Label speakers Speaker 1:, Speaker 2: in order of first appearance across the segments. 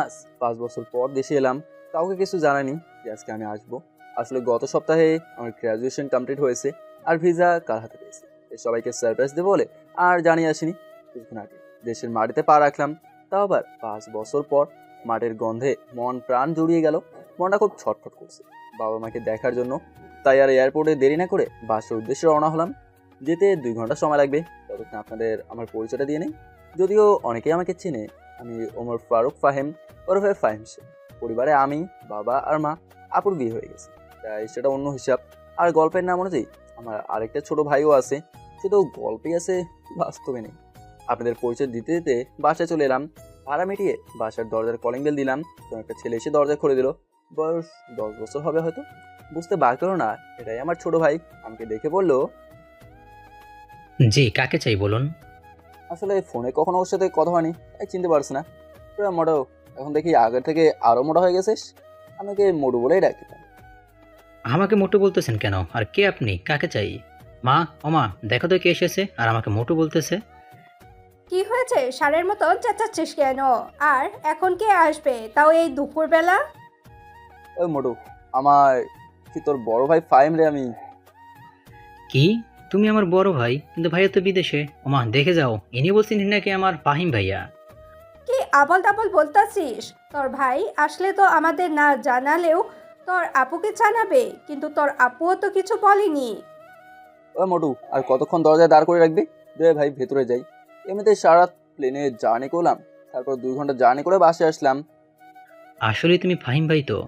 Speaker 1: আজ 5 বছর পর দেশে এলাম, কাউকে কিছু জানাইনি যে আজকে আমি আসবো। আসলে গত সপ্তাহে আমার গ্র্যাজুয়েশন কমপ্লিট হয়েছে আর ভিসা কার হাতে পেয়েছি, সবাইকে সারপ্রাইজ দেবো বলে আর জানিয়ে আসিনি। কিছুক্ষণ আগে দেশের মাটিতে পা রাখলাম, তাও আবার 5 বছর পর। মাটির গন্ধে মন প্রাণ জুড়িয়ে গেল, মনটা খুব ছটফট করছে বাবা মাকে দেখার জন্য। তাই আর এয়ারপোর্টে দেরি না করে বাসের উদ্দেশ্যে রওনা হলাম। যেতে 2 ঘন্টা সময় লাগবে, ততক্ষণ আপনাদের আমার পরিচয়টা দিয়ে নেই। যদিও অনেকেই আমাকে চেনে, আমি ওমর ফারুক ফাহিম, ওরফে ফাহিম শেখ। পরিবারে আমি, বাবা আর মা। আপুর বিয়ে হয়ে গেছে, তাই সেটা অন্য হিসাব। আর গল্পের নাম অনুযায়ী আমার আরেকটা ছোট ভাইও আছে, শুধু গল্পেই আছে, বাস্তবে নেই। আপনাদের পরিচয় দিতে দিতে বাসায় চলে এলাম। ভাড়া মিটিয়ে বাসার দরজার কলিং বেল দিলাম, তো একটা ছেলে এসে দরজা খুলে দিল। বয়স 10 বছর হবে হয়তো, বুঝতে বাকি হলো না এটাই আমার ছোট ভাই। আমাকে দেখে বলল,
Speaker 2: জি, কাকে চাই বলুন?
Speaker 1: আসলে ফোনে কখনো ওর সাথে কথা হয়নি, তাই চিনতে পারছি না। পুরো মোটো, এখন দেখি আগের থেকে আরো মোটা হয়ে গেছিস। আমাকে মোটু বলেই ডাকি।
Speaker 2: আমাকে মোটু বলতেছেন কেন? আর কে আপনি? কাকে চাই? মা, ও মা, দেখো তো কে এসেছে আর আমাকে মোটু বলতেছে।
Speaker 3: কি হয়েছে? ষাঁড়ের মতন চেঁচাচ্ছিস কেন? আর এখন কে আসবে, তাও এই দুপুরবেলা?
Speaker 1: ওই মোটু, আমার কি তোর বড় ভাই ফাইম রে আমি।
Speaker 2: কি? তুমি আমার বড় ভাই? কিন্তু ভাইয়া তো বিদেশে। ও মা, দেখে যাও, ইনি বলছেন নাকি আমার ফাহিম ভাইয়া।
Speaker 3: কি আবল তাবল বলতাছিস? তোর ভাই আসলে তো আমাদের না জানালেও তোর আপুকে জানাবে, কিন্তু তোর আপুও তো কিছু বলেনি।
Speaker 1: ওই মোটু, আর কতক্ষণ দরজায় দাঁড় করে রাখবি? দে ভাই ভেতরে যাই। এমনিতে সারা প্লেনে জার্নি করলাম, তারপর 2 ঘন্টা জার্নি করে বাসে আসলাম।
Speaker 2: আসলে তুমি ফাহিম ভাই তো?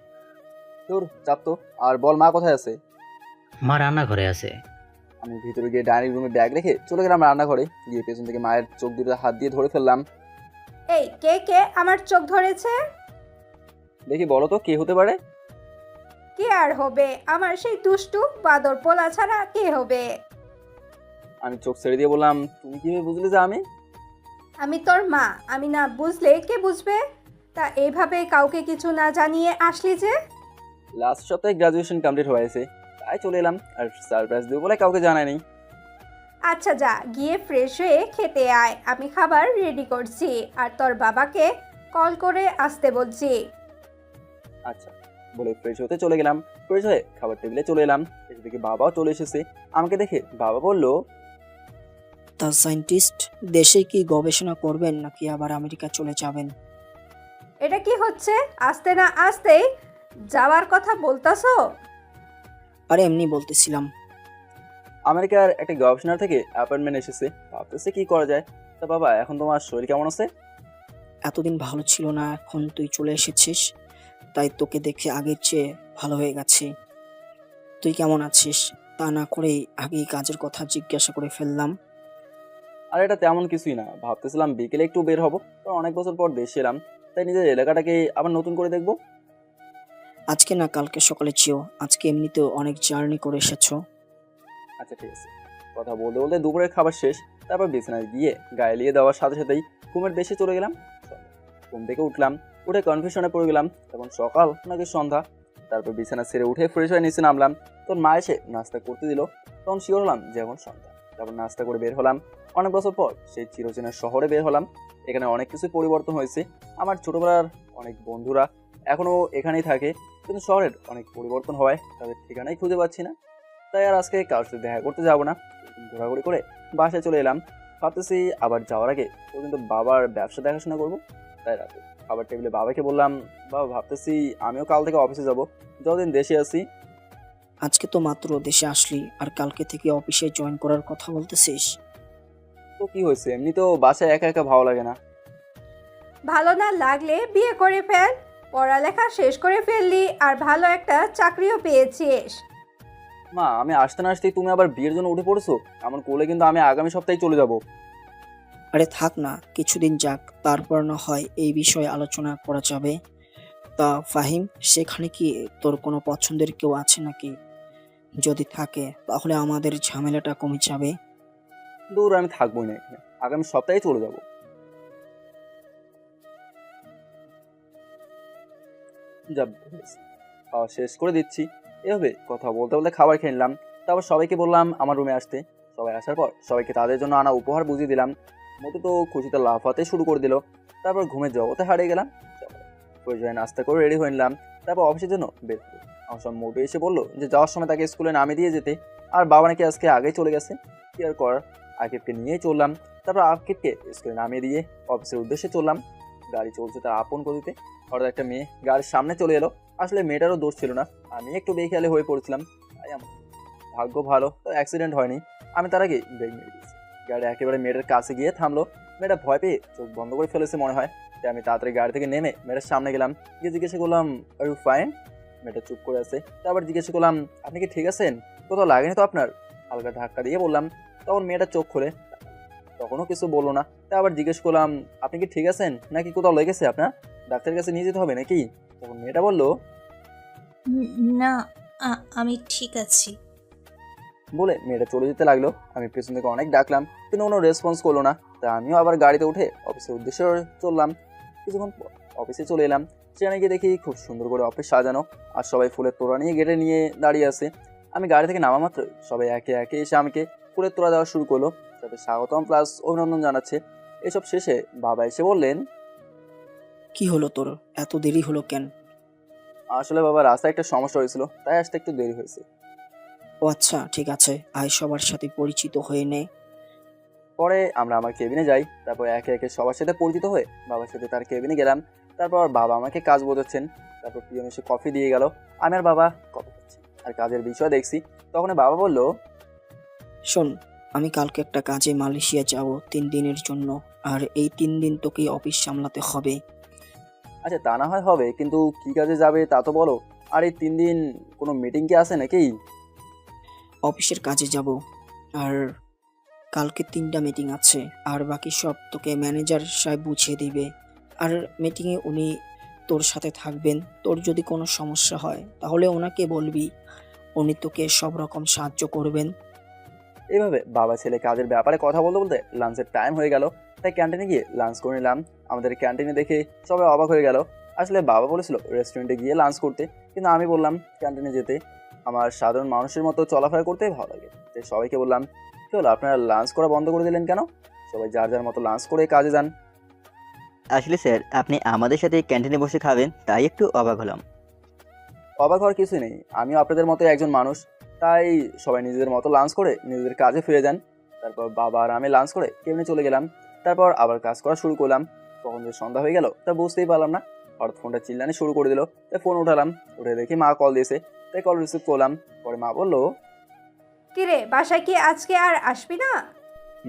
Speaker 1: তোর চাপ তো। আর বল, মা কোথায় আছে?
Speaker 2: মা রান্নাঘরে আছে।
Speaker 1: আমি ভিতরে গিয়ে ডাইনিং রুমে ব্যাগ রেখে চলে গেলাম রান্নাঘরে। গিয়ে পেছন থেকে মায়ের চোখ দুটো হাত দিয়ে ধরে ফেললাম।
Speaker 3: এই কে কে আমার চোখ ধরেছে?
Speaker 1: দেখি বলো তো কে হতে পারে?
Speaker 3: কে আর হবে? আমার সেই দুষ্টু বাদর পোলা ছাড়া কে হবে?
Speaker 1: আমি চোখ ছেড়ে দিয়ে বললাম, তুমি কিভাবে বুঝলে যে আমি?
Speaker 3: আমি তোর মা, আমি না বুঝলে কে বুঝবে? তা এইভাবে কাউকে কিছু না জানিয়ে আসলি যে?
Speaker 1: লাস্ট সপ্তাহে গ্রাজুয়েশন কমপ্লিট হয়েছে, তাই চলে এলাম। আর সারপ্রাইজ দেবো বলে কাউকে জানাই নেই।
Speaker 3: আচ্ছা যা, গিয়ে ফ্রেশ হয়ে খেতে আয়, আমি খাবার রেডি করছি। আর তোর বাবাকে কল করে আসতে বলছি।
Speaker 1: আচ্ছা বলে ফ্রেশ হতে চলে গেলাম। ফ্রেশ হয়ে খাবার টেবিলে চলে এলাম। এসে দেখি বাবাও চলে এসেছে। আমাকে দেখে বাবা বলল,
Speaker 4: তা সায়েন্টিস্ট, দেশে কি গবেষণা করবেন নাকি আবার আমেরিকা চলে যাবেন?
Speaker 3: এটা কি হচ্ছে? আসতে না আসতেই যাওয়ার কথা বলতাছো?
Speaker 4: আরে এমনি বলতেছিলাম।
Speaker 1: আমেরিকার একটা গবেষণার থেকে অ্যাপয়েন্টমেন্ট এসেছে, ভাবতেছে কি করা যায়। তা বাবা, এখন তোমার শরীর কেমন আছে?
Speaker 4: এতদিন ভালো ছিল না, এখন তুই চলে এসেছিস, তাই তোকে দেখে আগের চেয়ে ভালো হয়ে গেছে। তুই কেমন আছিস তা না করেই আগেই কাজের কথা জিজ্ঞাসা করে ফেললাম।
Speaker 1: আর এটা তেমন কিছুই না, ভাবতেছিলাম বিকেলে একটু বের হবো। তো অনেক বছর পর দেশে এলাম, তাই নিজের এলাকাটাকে আবার নতুন করে দেখবো।
Speaker 4: আজকে না, কালকে সকালে চেয়েও, আজকে এমনিতেও অনেক জার্নি করে এসেছো।
Speaker 1: আচ্ছা ঠিক আছে। কথা বলতে বলতে দুপুরের খাবার শেষ, তারপর বিছানায় গিয়ে গায়ে লিয়ে দেওয়ার সাথে সাথেই ঘুমের দেশে চলে গেলাম। ঘুম থেকে উঠলাম, উঠে কনফিউশনে পড়ে গেলাম, তখন সকাল নাকি সন্ধ্যা। তারপর বিছানা ছেড়ে উঠে ফ্রেশ হয়ে নিচে নামলাম। তখন মা এসে নাস্তা করতে দিল, তখন শিওর হলাম যে এখন সন্ধ্যা। তারপর নাস্তা করে বের হলাম। অনেক বছর পর সেই চিরচেনা শহরে বের হলাম। এখানে অনেক কিছু পরিবর্তন হয়েছে। আমার ছোটবেলার অনেক বন্ধুরা এখনো এখানেই থাকে, কিন্তু শহরের অনেক পরিবর্তন হওয়ায় তাদের ঠিকানাই খুঁজে পাচ্ছি না। তাই আর আজকে কারোর সাথে দেখা করতে যাবো না, ঘোরাঘুরি করে বাসায় চলে এলাম। ভাবতেছি আবার যাওয়ার আগে পর্যন্ত বাবার ব্যবসা দেখাশোনা করবো। তাই রাতে খাবার টেবিলে বাবাকে বললাম, বাবা ভাবতেছি আমিও কাল থেকে অফিসে যাব, যতদিন দেশে আছি।
Speaker 4: আজকে তো মাত্র দেশে আসলি, আর কালকে থেকে অফিসে জয়েন করার কথা বলতেছিস?
Speaker 1: তো কি হয়েছে, এমনি তো বাসায় একা একা ভালো লাগে না।
Speaker 3: ভালো না লাগলে বিয়ে করে ফেল। পড়ালেখা শেষ করে ফেললি আর ভালো একটা চাকরিও পেয়েছিস।
Speaker 1: মা, আমি আসতে না আসতেই তুমি আবার বিয়ের জন্য উঠে পড়েছো? এমন করলে কিন্তু আমি আগামী সপ্তাহে চলে যাব।
Speaker 4: আরে থাক না, কিছুদিন যাক, তারপর না হয় এই বিষয়ে আলোচনা করা যাবে। তা ফাহিম, সেখানে কি তোর কোনো পছন্দের কেউ আছে নাকি? যদি থাকে তাহলে আমাদের ঝামেলাটা কমে যাবে।
Speaker 1: দূর, আমি থাকবোই না এখানে, আগামী সপ্তাহে চলে যাব। যা হয়েছে, খাওয়া শেষ করে দিচ্ছি। এভাবে কথা বলতে বলতে খাবার খেয়ে নিলাম। তারপর সবাইকে বললাম আমার রুমে আসতে। সবাই আসার পর সবাইকে তাদের জন্য আনা উপহার বুঝিয়ে দিলাম। মতো তো খুশিতে লাফাতে শুরু করে দিল। তারপর ঘুমের জগতে হারিয়ে গেলাম। প্রয়োজনে নাস্তা করে রেডি হয়ে নিলাম। তারপর অফিসের জন্য বের হলো। আমার সব মোটে এসে বললো যে যাওয়ার সময় তাকে স্কুলে নামিয়ে দিয়ে যেতে, আর বাবা নাকি আজকে আগেই চলে গেছে। কি আর করার, আকিবকে নিয়েই চললাম। তারপর আকিবকে স্কুলে নামিয়ে দিয়ে অফিসের উদ্দেশ্যে চললাম। গাড়ি চলছে তার আপন গতিতে। হঠাৎ একটা মেয়ে গাড়ির সামনে চলে এলো। আসলে মেয়েটারও দোষ ছিল না, আমি একটু বেখেয়ালে হয়ে পড়েছিলাম। তাই আমার ভাগ্য ভালো তো অ্যাক্সিডেন্ট হয়নি। আমি তার আগে ব্রেক মেরে দিয়েছি। গাড়ি একেবারে মেয়েটার কাছে গিয়ে থামলো। মেয়েটা ভয় পেয়ে চোখ বন্ধ করে ফেলেছে মনে হয়। তাই আমি তাড়াতাড়ি গাড়ি থেকে নেমে মেয়েটার সামনে গেলাম, গিয়ে জিজ্ঞাসা করলাম আর ইউ ফাইন। মেয়েটা চুপ করে আছে। তারপর জিজ্ঞাসা করলাম আপনি কি ঠিক আছেন, কোথাও লাগেনি তো আপনার? হালকা ধাক্কা দিয়ে বললাম। তখন মেয়েটা চোখ খোলে, তখনও কিছু বললো না। তাই আবার জিজ্ঞেস করলাম আপনি কি ঠিক আছেন নাকি কোথাও লেগেছে আপনার, ডাক্তারের কাছে নিয়ে যেতে হবে নাকি? তখন মেয়েটা বললো
Speaker 5: না, আমি ঠিক আছি।
Speaker 1: বলে মেয়েটা চলে যেতে লাগলো। আমি পেছন থেকে অনেক ডাকলাম কিন্তু কোনো রেসপন্স করলো না। তা আমিও আবার গাড়িতে উঠে অফিসের উদ্দেশ্যে চললাম। কিছুক্ষণ পর অফিসে চলে এলাম। সেখানে গিয়ে দেখি খুব সুন্দর করে অফিস সাজানো, আর সবাই ফুলের তোড়া নিয়ে গেটে নিয়ে দাঁড়িয়ে আছে। আমি গাড়ি থেকে নামা মাত্র সবাই একে একে এসে আমাকে ফুলের তোড়া দেওয়া শুরু করলো, তাদের স্বাগতম প্লাস অভিনন্দন জানাচ্ছে। এসব শেষে বাবা এসে বললেন
Speaker 4: কি হলো তোর, এত দেরি হলো কেন?
Speaker 1: আসলে বাবা রাস্তায় একটা সমস্যা হয়েছিল, তাই আসতে একটু দেরি হয়েছে।
Speaker 4: ও আচ্ছা, ঠিক আছে, আয় সবার সাথে পরিচিত হয়ে নে।
Speaker 1: পরে আমরা আমার কেবিনে যাই। তারপর একে একে সবার সাথে পরিচিত হয়ে বাবার সাথে তার কেবিনে গেলাম। তারপর বাবা আমাকে কাজ বোঝাচ্ছেন। তারপর পিয়ন এসে কফি দিয়ে গেল। আমি আর বাবা কফি খাচ্ছি আর কাজের বিষয় দেখছি। তখন বাবা বলল
Speaker 4: শোন, আমি কালকে একটা কাজে মালয়েশিয়া যাব 3 দিনের জন্য, আর এই 3 দিন তোকে অফিস সামলাতে হবে।
Speaker 1: আচ্ছা তা না হয় হবে, কিন্তু কি কাজে যাবে তা তো বলো। আর এই 3 দিন কোনো মিটিং কি আছে নাকি?
Speaker 4: অফিসের কাজে যাব, আর কালকে 3টা মিটিং আছে, আর বাকি সব তোকে ম্যানেজার সাহেব বুঝিয়ে দিবে। আর মিটিংয়ে উনি তোর সাথে থাকবেন। তোর যদি কোনো সমস্যা হয় তাহলে ওনাকে বলবি, উনি তোকে সব রকম সাহায্য করবেন।
Speaker 1: এইভাবে বাবা ছেলে কাজের ব্যাপারে কথা বলতে বলতে লাঞ্চের টাইম হয়ে গেল। তাই ক্যান্টিনে গিয়ে লাঞ্চ করে নিলাম। আমাদের ক্যান্টিনে দেখে সবাই অবাক হয়ে গেল। আসলে বাবা বলেছিল রেস্টুরেন্টে গিয়ে লাঞ্চ করতে, কিন্তু আমি বললাম ক্যান্টিনে যেতে। আমার সাধারণ মানুষের মতো চলাফেরা করতেই ভালো লাগে। তাই সবাইকে বললাম কি হলো আপনারা লাঞ্চ করা বন্ধ করে দিলেন কেন? সবাই যার যার মতো লাঞ্চ করে কাজে যান।
Speaker 6: আসলে স্যার আপনি আমাদের সাথে ক্যান্টিনে বসে খাবেন তাই একটু অবাক হলাম।
Speaker 1: অবাক হওয়ার কিছুই নেই, আমিও আপনাদের মতো একজন মানুষ। তাই সবাই নিজেদের মতো লাঞ্চ করে নিজেদের কাজে ফিরে যান। তারপর বাবা আর আমি লাঞ্চ করে কেমনে চলে গেলাম। তারপর আবার কাজ করা শুরু করলাম। কখন যে সন্ধ্যা হয়ে গেল তা বুঝতেই পারলাম না। হঠাৎ ফোনটা চিল্লানি শুরু করে দিল। তাই ফোন উঠালাম, উঠে দেখি মা কল দিয়েছে। তাই কল রিসিভ করলাম। পরে মা বললো
Speaker 3: কিরে, বাসায় কি আজকে আর আসবি না?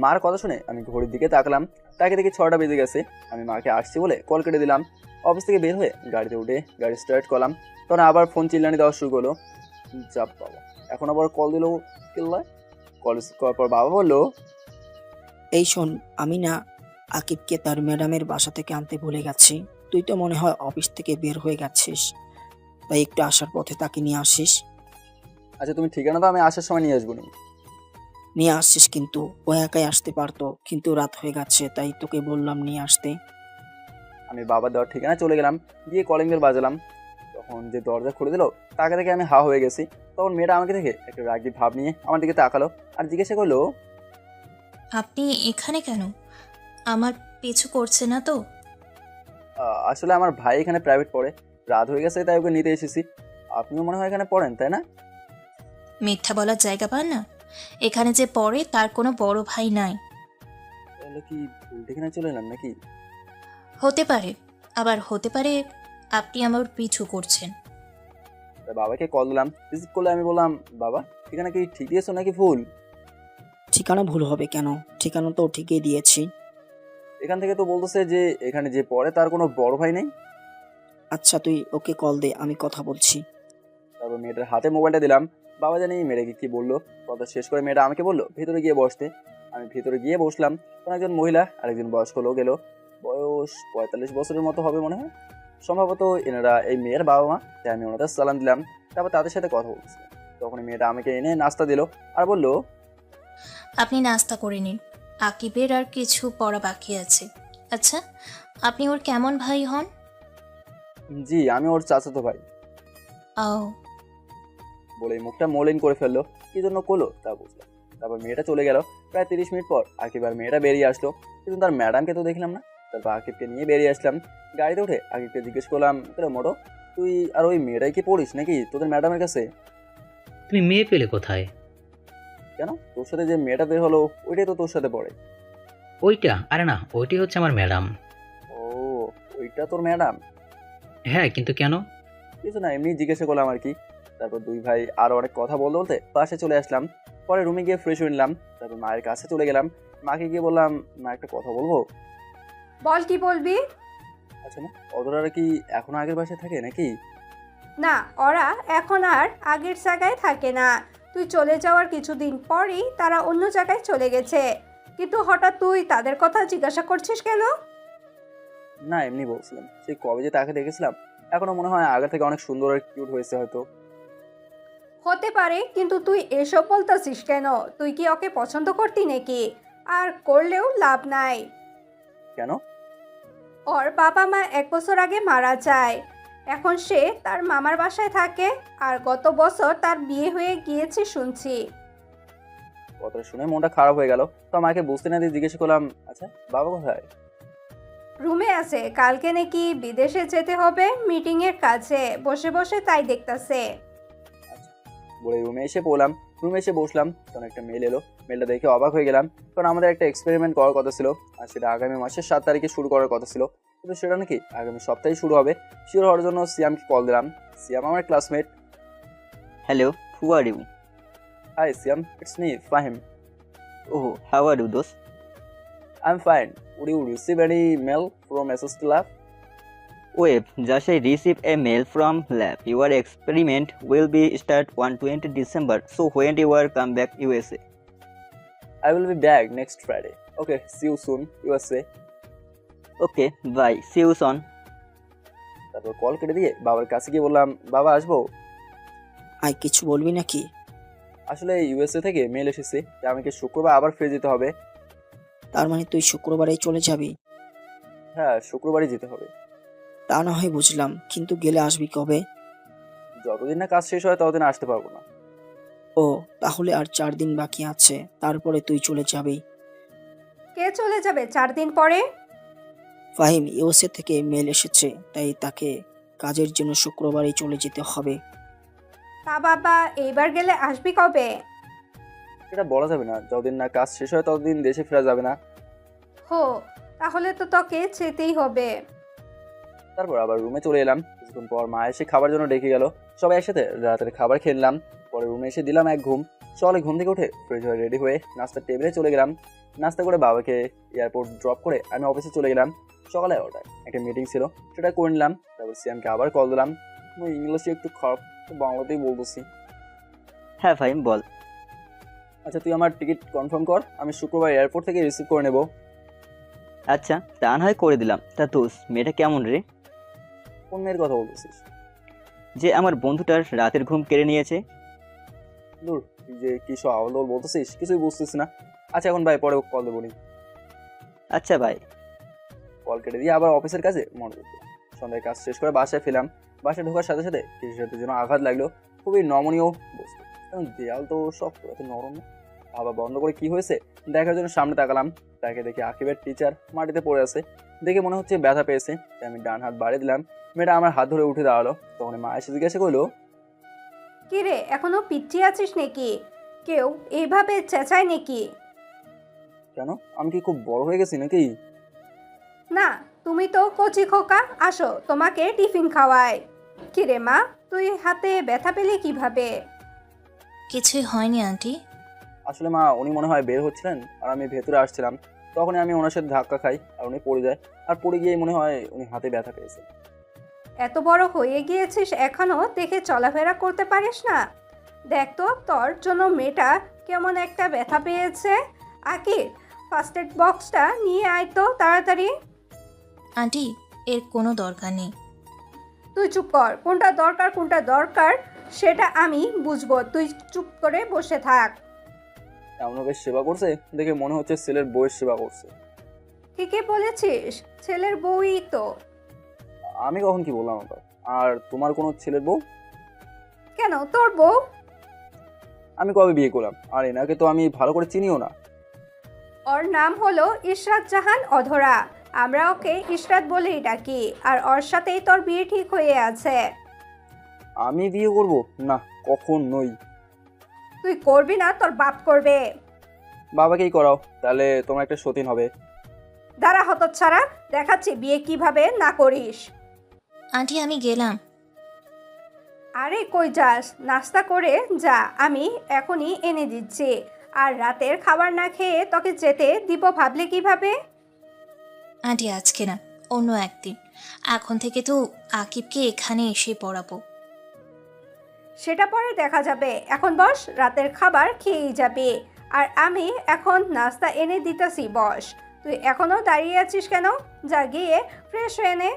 Speaker 1: মার কথা শুনে আমি ঘড়ির দিকে তাকলাম। তাকে দেখি 6টা বেজে গেছে। আমি মাকে আসছি বলে কল কেটে দিলাম। অফিস থেকে বের হয়ে গাড়িতে উঠে গাড়ি স্টার্ট করলাম। তখন আবার ফোন চিল্লানি দেওয়া শুরু করলো। চাপ বাবা, এখন আবার কল দিল কিল্লায়। কল রিসিভ করার পর বাবা বললো
Speaker 4: এই শোন, আমি না আকিবকে তার ম্যাডামের বাসা থেকে আনতে ভুলে গেছি। তুই তো মনে হয় অফিস থেকে বের হয়ে গেছিস, তাই একটু আসার পথে তাকে নিয়ে আসিস।
Speaker 1: আচ্ছা তুমি ঠিকানা তো আমি আসার সময় নিয়ে আসবো নি।
Speaker 4: নিয়ে আসছিস, কিন্তু ও একাই আসতে পারতো, কিন্তু রাত হয়ে গেছে তাই তোকে বললাম নিয়ে আসতে।
Speaker 1: আমি বাবার দেওয়ার ঠিকানা চলে গেলাম, গিয়ে কলিং বেল বাজালাম। তখন যে দরজা খুলে দিল তাকে দেখে আমি হা হয়ে গেছি। তখন মেয়েটা আমাকে দেখে একটু রাগি ভাব নিয়ে আমার দিকে তাকালো আর জিজ্ঞাসা করলো
Speaker 5: আপনি এখানে কেন? আমার পিছু করছে না তো?
Speaker 1: আসলে আমার ভাই এখানে প্রাইভেট পড়ে, রাত হয়ে গেছে তাই ওকে নিতে এসেছি। আপনিও মনে হয় এখানে পড়েন তাই না?
Speaker 5: মিথ্যা বলার জায়গা পান না? এখানে যে পড়ে তার কোনো বড় ভাই নাই।
Speaker 1: তাহলে কি ভুল ঠিকানা চলে এলাম নাকি?
Speaker 5: হতে পারে, আবার হতে পারে আপনি আমার পিছু করছেন।
Speaker 1: তাই বাবাকে কল দিলাম। রিসিভ করলে আমি বললাম বাবা ঠিকানা কি ঠিক দিয়েছো নাকি ভুল?
Speaker 4: ঠিকানা ভুল হবে কেন? ঠিকানা তো ঠিকই দিয়েছি।
Speaker 1: এখান থেকে তো বলতেছে যে এখানে যে পড়ে তার কোনো বড় ভাই নেই।
Speaker 4: আচ্ছা তুই ওকে কল দে, আমি কথা বলছি।
Speaker 1: তারপর মেয়েটার হাতে মোবাইলটা দিলাম। বাবা জানি মেয়েটাকে কি বললো। কথা শেষ করে মেয়েটা আমাকে বললো ভেতরে গিয়ে বসতে। আমি ভেতরে গিয়ে বসলাম। তখন একজন মহিলা আর একজন বয়স্ক লোক এলো। বয়স 45 বছরের মতো হবে মনে হয়। সম্ভবত এনারা এই মেয়ের বাবা মা। তাই আমি ওনাদের সালাম দিলাম। তারপর তাদের সাথে কথা বলছিলাম। তখন মেয়েটা আমাকে এনে নাস্তা দিল আর বললো
Speaker 5: আপনি নাস্তা করে নিন, আকিবের আর কিছু পড়া বাকি আছে। আচ্ছা, আপনি ওর কেমন ভাই হন?
Speaker 1: জি আমি ওর চাচাতো ভাই।
Speaker 5: ও,
Speaker 1: বলে মুখটা মলিন করে ফেললো। কি জন্য করলো তা বুঝলাম। তারপর মেয়েটা চলে গেল। প্রায় 30 মিনিট পর আকিব আর মেয়েটা বেরিয়ে আসলো, কিন্তু তার ম্যাডামকে তো দেখলাম না। তারপর আকিবকে নিয়ে বেরিয়ে আসলাম। গাড়িতে উঠে আকিবকে জিজ্ঞেস করলাম, তোরা মোটো তুই আর ওই মেয়েটাই কি পড়িস নাকি তোদের ম্যাডামের কাছে?
Speaker 2: তুমি মেয়ে পেলে কোথায়?
Speaker 1: কেন, তোর সাথে যে মেয়েটা বের হলো ওইটাই তো তোর সাথে পড়ে।
Speaker 2: ওইটা? আরে না, ওইটাই হচ্ছে আমার ম্যাডাম।
Speaker 1: ও, ওইটা তোর ম্যাডাম?
Speaker 2: হ্যাঁ, কিন্তু কেন?
Speaker 1: কিছু না, এমনি জিজ্ঞাসা করলাম আর কি। তারপর দুই ভাই আরো অনেক কথা বলতে বলতে পাশে চলে আসলাম। পরে রুমে গিয়ে ফ্রেশ হয়ে নিলাম। তারপর মায়ের কাছে চলে গেলাম। মাকে গিয়ে বললাম, মা একটা কথা বলবো?
Speaker 3: বল, কি বলবি?
Speaker 1: আচ্ছা মা, ওরা কি এখনো আগের বাসায় থাকে নাকি?
Speaker 3: না, ওরা এখন আর আগের জায়গায় থাকে না। তুই চলে যাওয়ার কিছুদিন পরেই তারা অন্য জায়গায় চলে গেছে। কিন্তু হঠাৎ তুই তাদের কথা জিজ্ঞাসা করছিস কেন?
Speaker 1: না, এমনি বলছিলাম, সেই কবে যে তাকে দেখেছিলাম এখনো মনে হয় আগের থেকে অনেক সুন্দর আর কিউট হয়েছে হয়তো।
Speaker 3: হতে পারে, কিন্তু তুই এসব বলতেছিস কেন? তুই কি ওকে পছন্দ করতি নাকি? আর করলেও লাভ নাই।
Speaker 1: কেন?
Speaker 3: ওর বাবা মা 1 বছর আগে মারা যায়। এখন সে তার মামার বাসায় থাকে। আর গত বছর তার বিয়ে হয়ে গিয়েছে শুনছি।
Speaker 1: কথাটা শুনে মনটা খারাপ হয়ে গেল। তো মাকে বুঝতে না দিয়ে জিজ্ঞেস করলাম, আচ্ছা বাবা কোথায়?
Speaker 3: রুমে আছে, কালকে নাকি বিদেশে যেতে হবে মিটিংয়ের কাছে, বসে বসে তাই দেখতাছে।
Speaker 1: বলে রুমে এসে পড়লাম। রুমে এসে বসলাম, তখন একটা মেল এলো। মেলটা দেখে অবাক হয়ে গেলাম, কারণ আমাদের একটা এক্সপেরিমেন্ট করার কথা ছিল, আর সেটা আগামী মাসের 7 তারিখে শুরু করার কথা ছিল। কিন্তু সেটা নাকি আগামী সপ্তাহে শুরু হবে। শিওর হওয়ার জন্য সিয়ামকে কল দিলাম। সিয়াম আমার classmate.
Speaker 6: Hello, who are you?
Speaker 1: Hi Siyam, it's me Fahim.
Speaker 6: Oh, how are you দোস্ত?
Speaker 1: I am fine. Would you receive any mail from SST lab?
Speaker 6: Wait, just I received a mail from lab. Your experiment will be start on 20 December. So when you are come back USA?
Speaker 1: I will be back next Friday. Okay, see you soon, USA.
Speaker 6: Okay, bye. See you soon.
Speaker 1: তারপর call কেটে দিয়ে বাবার কাছে গিয়ে বললাম, বাবা আসবো?
Speaker 4: আয়, কিছু বলবি নাকি?
Speaker 1: আসলে ইউএসএ থেকে মেল এসেছে যে আমাকে শুক্রবার আবার ফিরে যেতে হবে।
Speaker 4: তার মানে তুই শুক্রবারেই চলে যাবি?
Speaker 1: হ্যাঁ, শুক্রবারই যেতে হবে।
Speaker 4: তা না হয় বুঝলাম, কিন্তু গেলে আসবি কবে?
Speaker 1: যতদিন না কাজ শেষ হয় ততদিন আসতে পারবো না।
Speaker 4: ও, তাহলে আর 4 দিন বাকি আছে, তারপরে তুই চলে যাবি।
Speaker 3: কে চলে যাবে 4 দিন পরে?
Speaker 4: ফাহিম ইউএসএ থেকে মেল এসেছে, তাই তাকে কাজের জন্য শুক্রবারই চলে যেতে হবে।
Speaker 3: তা বাবা, এইবার গেলে আসবি কবে?
Speaker 1: সেটা বলা যাবে না, যতদিন না কাজ শেষ হয় ততদিন দেশে ফেরা যাবে না।
Speaker 3: হো, তাহলে তো তোকে যেতেই হবে।
Speaker 1: তারপর আবার রুমে চলে এলাম। কিছুক্ষণ পর মা এসে খাবার জন্য ডেকে গেল। সবাই একসাথে রাতের খাবার খেলাম। পরে রুমে এসে দিলাম এক ঘুম। সকালে ঘুম থেকে উঠে ফ্রেশ হয়ে রেডি হয়ে নাস্তার টেবিলে চলে গেলাম। নাস্তা করে বাবাকে এয়ারপোর্ট ড্রপ করে আমি অফিসে চলে গেলাম। সকালে 11টায় একটা মিটিং ছিল, সেটা করে নিলাম। তারপর সিয়ামকে আবার কল দিলাম। আমি ইংলিশে একটু খারাপ, তো বাংলাতেই বলতেছি।
Speaker 6: হ্যাঁ ফাহিম, বল।
Speaker 1: আচ্ছা, তুই আমার টিকিট কনফার্ম কর, আমি শুক্রবার এয়ারপোর্ট থেকে রিসিভ করে নেব।
Speaker 6: আচ্ছা, তা না হয় করে দিলাম। তা দোস্ত, মেয়েটা কেমন রে?
Speaker 1: কোন মেয়ের কথা বলতেছিস?
Speaker 6: যে আমার বন্ধুটার রাতের ঘুম কেড়ে নিয়েছে।
Speaker 1: দূর, তুই যে কি সব আবল বলতেছিস কিছুই বুঝতেছিস না। আচ্ছা এখন ভাই, পরে কল দেবো নি।
Speaker 6: আচ্ছা ভাই।
Speaker 1: কল কেটে দিয়ে আবার অফিসের কাছে মনোযোগ দিলাম। সন্ধ্যায় কাজ শেষ করে বাসায় ফেলাম। বাসায় ঢোকার সাথে সাথে কিছুর সাথে যেন আঘাত লাগলো। খুবই নমনীয় বস্তু, কারণ দেয়াল তো শক্ত, এত নরম না। ভাবা বন্ধ করে কি হয়েছে দেখার জন্য সামনে তাকালাম। তাকে দেখে আকিবের টিচার মাটিতে পড়ে আছে। দেখে মনে হচ্ছে ব্যথা পেয়েছে, তাই আমি ডান হাত বাড়িয়ে দিলাম। মেয়েটা আমার হাত ধরে উঠে দাঁড়ালো। তখন মা এসে জিজ্ঞাসা করলো,
Speaker 3: কি রে, এখনো পিচ্ছি আছিস নাকি? কেউ এইভাবে চেঁচায় নাকি?
Speaker 1: কেন, আমি কি খুব বড় হয়ে গেছি নাকি?
Speaker 3: না, তুমি তো কচি খোকা। আসো, তোমাকে টিফিন খাওয়াই। কি রে মা, তুই হাতে ব্যথা পেলি কিভাবে?
Speaker 5: কিছুই হয়নি আন্টি।
Speaker 1: আসলে মা, উনি মনে হয় বের হচ্ছিলেন আর আমি ভেতরে আসছিলাম। তখনই আমি ওনার সাথে ধাক্কা খাই আর উনি পড়ে যায়। আর পড়ে গিয়ে মনে হয় উনি হাতে ব্যথা পেয়েছে।
Speaker 3: এত বড় হয়ে গিয়েছিস, এখনো দেখে চলাফেরা করতে পারিস না? দেখ তো, তোর জন্য মেয়েটা কেমন একটা ব্যথা পেয়েছে। আকি, ফার্স্ট এড বক্সটা নিয়ে আয় তো তাড়াতাড়ি।
Speaker 5: আন্টি, এর কোনো দরকার নেই।
Speaker 3: তুই চুপ কর, কোনটা দরকার সেটা আমি বুঝবো। তুই চুপ করে বসে থাক।
Speaker 1: এমনভাবে সেবা করছে দেখে মনে হচ্ছে ছেলের বউয়ের সেবা করছে।
Speaker 3: ঠিকই বলেছিস, ছেলের বউই তো।
Speaker 1: আমি কখন কি বললাম আবার? আর তোমার কোনো ছেলের বউ?
Speaker 3: কেন, তোর বউ?
Speaker 1: আমি কবে বিয়ে করলাম? আর এনাকে তো আমি ভালো করে চিনিও না।
Speaker 3: ওর নাম হলো ইশরাত জাহান অধরা। আমরা ওকে ইশরাত বলেই ডাকি, আর ওর সাথেই তোর বিয়ে ঠিক হয়ে আছে।
Speaker 1: আমি বিয়ে করব না, কখন নই।
Speaker 3: তুই করবি না, তোর বাপ করবে।
Speaker 1: বাবাকেই করাও, তাহলে তোমার একটা সতীন হবে।
Speaker 3: দাঁড়া হতচ্ছাড়া, দেখাচ্ছি বিয়ে কিভাবে না করিস।
Speaker 5: আন্টি আমি গেলাম।
Speaker 3: আরে কই যাস? নাস্তা করে যা, আমি এখনই এনে দিচ্ছি। আর রাতের খাবার না খেয়ে তোকে যেতে দিব ভাবলে কিভাবে?
Speaker 5: আন্টি আজকে না, অন্য একদিন। এখন থেকে তো আকিবকে এখানে এসে পড়াবো।
Speaker 3: সেটা পরে দেখা যাবে, এখন বস, রাতের খাবার খেয়েই যাবে। আর আমি এখন নাস্তা এনে দিতেছি, বস। তুই এখনো দাঁড়িয়ে আছিস কেন? যা গিয়ে ফ্রেশ হয়ে নে।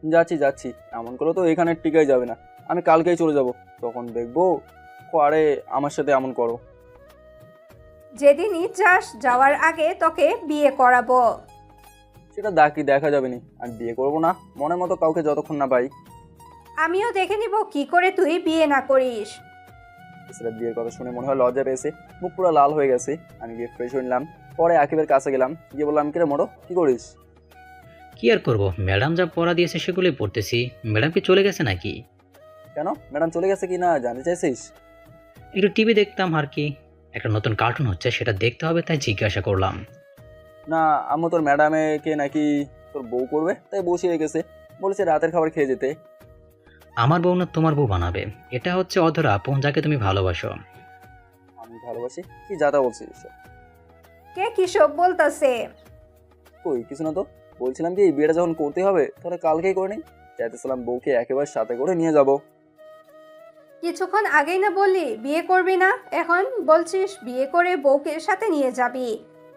Speaker 1: যাচ্ছি যাচ্ছি, এমন করে তো এখানে টিকাই যাবে না। আমি কালকেই চলে যাব, তখন দেখবো। আরে আমার সাথে এমন করো।
Speaker 3: যেদিনই যাস, যাওয়ার আগে তোকে বিয়ে করাবো।
Speaker 1: সেটা দেখা যাবে নি, আমি বিয়ে করব না মনের মতো কাউকে যতক্ষণ না পাই।
Speaker 3: আমিও দেখে নিব কি করে তুই বিয়ে না করিস।
Speaker 1: সেটা বিয়ের কথা শুনে মনে হয় লজ্জা পেয়েছে, মুখ পুরো লাল হয়ে গেছে। আমি গিয়ে ফ্রেশ হয়ে নিলাম, পরে আকিবের কাছে গেলাম, গিয়ে বললাম, কিরে মোটো, কি করিস?
Speaker 2: কি আর করব, ম্যাডাম যা পড়া দিয়েছে সেগুলোই পড়তেছি। ম্যাডাম কি চলে গেছে নাকি?
Speaker 1: কেন, ম্যাডাম চলে গেছে কি না জানতে চাইছিস?
Speaker 2: একটু টিভি দেখতাম আর কি, একটা নতুন কার্টুন হচ্ছে সেটা দেখতে হবে তাই জিজ্ঞাসা করলাম।
Speaker 1: না, আম্মু তোর ম্যাডামকে নাকি তোর বউ করবে, তাই বসিয়ে রেখেছে, বলেছে রাতের খাবার খেয়ে যেতে।
Speaker 2: আমার বউ না তোমার বউ বানাবে, এটা হচ্ছে অধরা আপন যাকে তুমি ভালোবাসো।
Speaker 1: আমি ভালোবাসি কি যাতা বলছিস এসব?
Speaker 3: কে কি সব বলতাছে?
Speaker 1: কই কিছু না তো, বলছিলাম কি বিয়েটা যখন করতে হবে তাহলে কালকেই করে নিই। চাইতেছিলাম বউকে একেবারে সাথে করে নিয়ে যাব।
Speaker 3: কিছুক্ষণ আগেই না বললি বিয়ে করবি না, এখন বলছিস বিয়ে করে বউকে সাথে নিয়ে যাবি?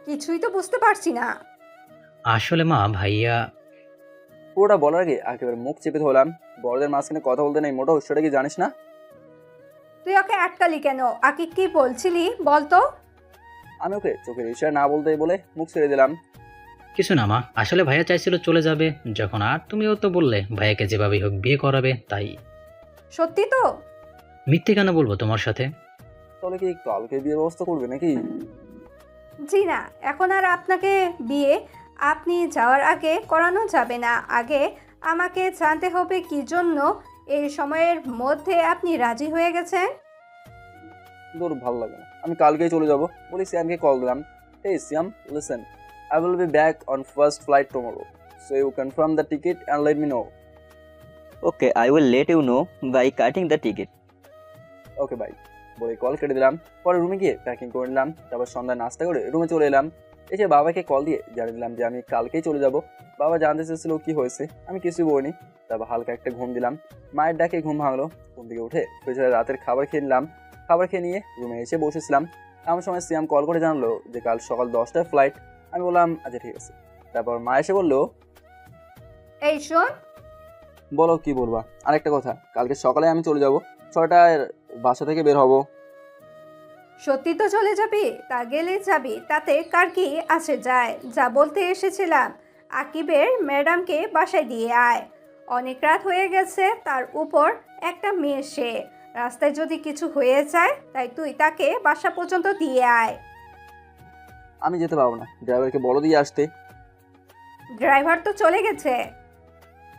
Speaker 3: কিছুই তো বুঝতে পারছি না।
Speaker 2: আসলে মা ভাইয়া,
Speaker 1: পুরোটা বলার আগে একেবারে মুখ চেপে ধরলাম। বড়দের মাঝখানে কথা বলতে নেই মোটো, সেটা কি জানিস না?
Speaker 3: তুই ওকে আটকালি কেন? আকি কি বলছিলি বলতো?
Speaker 1: আমি ওকে চোখের ইশারা না বলতে বলে মুখ ছেড়ে দিলাম।
Speaker 2: কিছু না মা, আসলে ভাইয়া চাইছিল চলে যাবে যখন, আর তুমিও তো বললে ভাইয়াকে যেভাবেই হোক বিয়ে করাবে, তাই।
Speaker 3: সত্যি তো?
Speaker 2: মিথ্যে কেন বলবো তোমার সাথে?
Speaker 1: তাহলে কি কালকে বিয়ের ব্যবস্থা করবে নাকি?
Speaker 3: জি না, এখন আর আপনাকে বিয়ে আপনি যাওয়ার আগে করানো যাবে না। আগে আমাকে জানতে হবে কি জন্য এই সময়ের মধ্যে আপনি রাজি হয়ে গেছেন।
Speaker 1: তোর ভালো লাগে না, আমি কালকেই চলে যাব বলি সিয়ামকে কল দিলাম। এই সিয়াম, listen, I will be back on first flight tomorrow, so you confirm the ticket and let me know.
Speaker 6: Okay, I will let you know by cutting the ticket.
Speaker 1: Okay bye বলে call কেটে দিলাম। পরে রুমে গিয়ে packing করে নিলাম, তারপর সন্ধ্যায় নাস্তা করে রুমে চলে এলাম। এসে বাবাকে কল দিয়ে জানিয়ে দিলাম যে আমি কালকেই চলে যাব। বাবা জানতে চেয়েছিল কি হয়েছে, আমি কিছুই বলিনি। তারপর হালকা একটা ঘুম দিলাম, মায়ের ডাকে ঘুম ভাঙলো। ঘুম থেকে উঠে ফ্রেশ হয়ে রাতের খাবার খেয়ে নিলাম। খাবার খেয়ে নিয়ে রুমে এসে বসেছিলাম। এমন সময় সিয়াম কল করে জানালো যে কাল সকাল 10টায় ফ্লাইট। আমি বললাম আচ্ছা ঠিক আছে। তারপর মা এসে বললো,
Speaker 3: এই শোন,
Speaker 1: বলো কি বলবা? আরেকটা কথা, কালকে সকালে আমি চলে যাব, 6টায় বাসা থেকে বের হব।
Speaker 3: সত্যি তো চলে যাবি? তা গেলে যাবি, তাতে কার কি আসে যায়? যা বলতে এসেছিলাম, আকিবের ম্যাডামকে বাসায় দিয়ে আয়। অনেক রাত হয়ে গেছে, তার উপর একটা মেয়ে সে। রাস্তায় যদি কিছু হয়ে যায়, তাই তুই তাকে বাসা পর্যন্ত দিয়ে আয়।
Speaker 1: আমি যেতে পারবো না, ড্রাইভারকে বলো দিয়ে আসতে।
Speaker 3: ড্রাইভার তো চলে গেছে।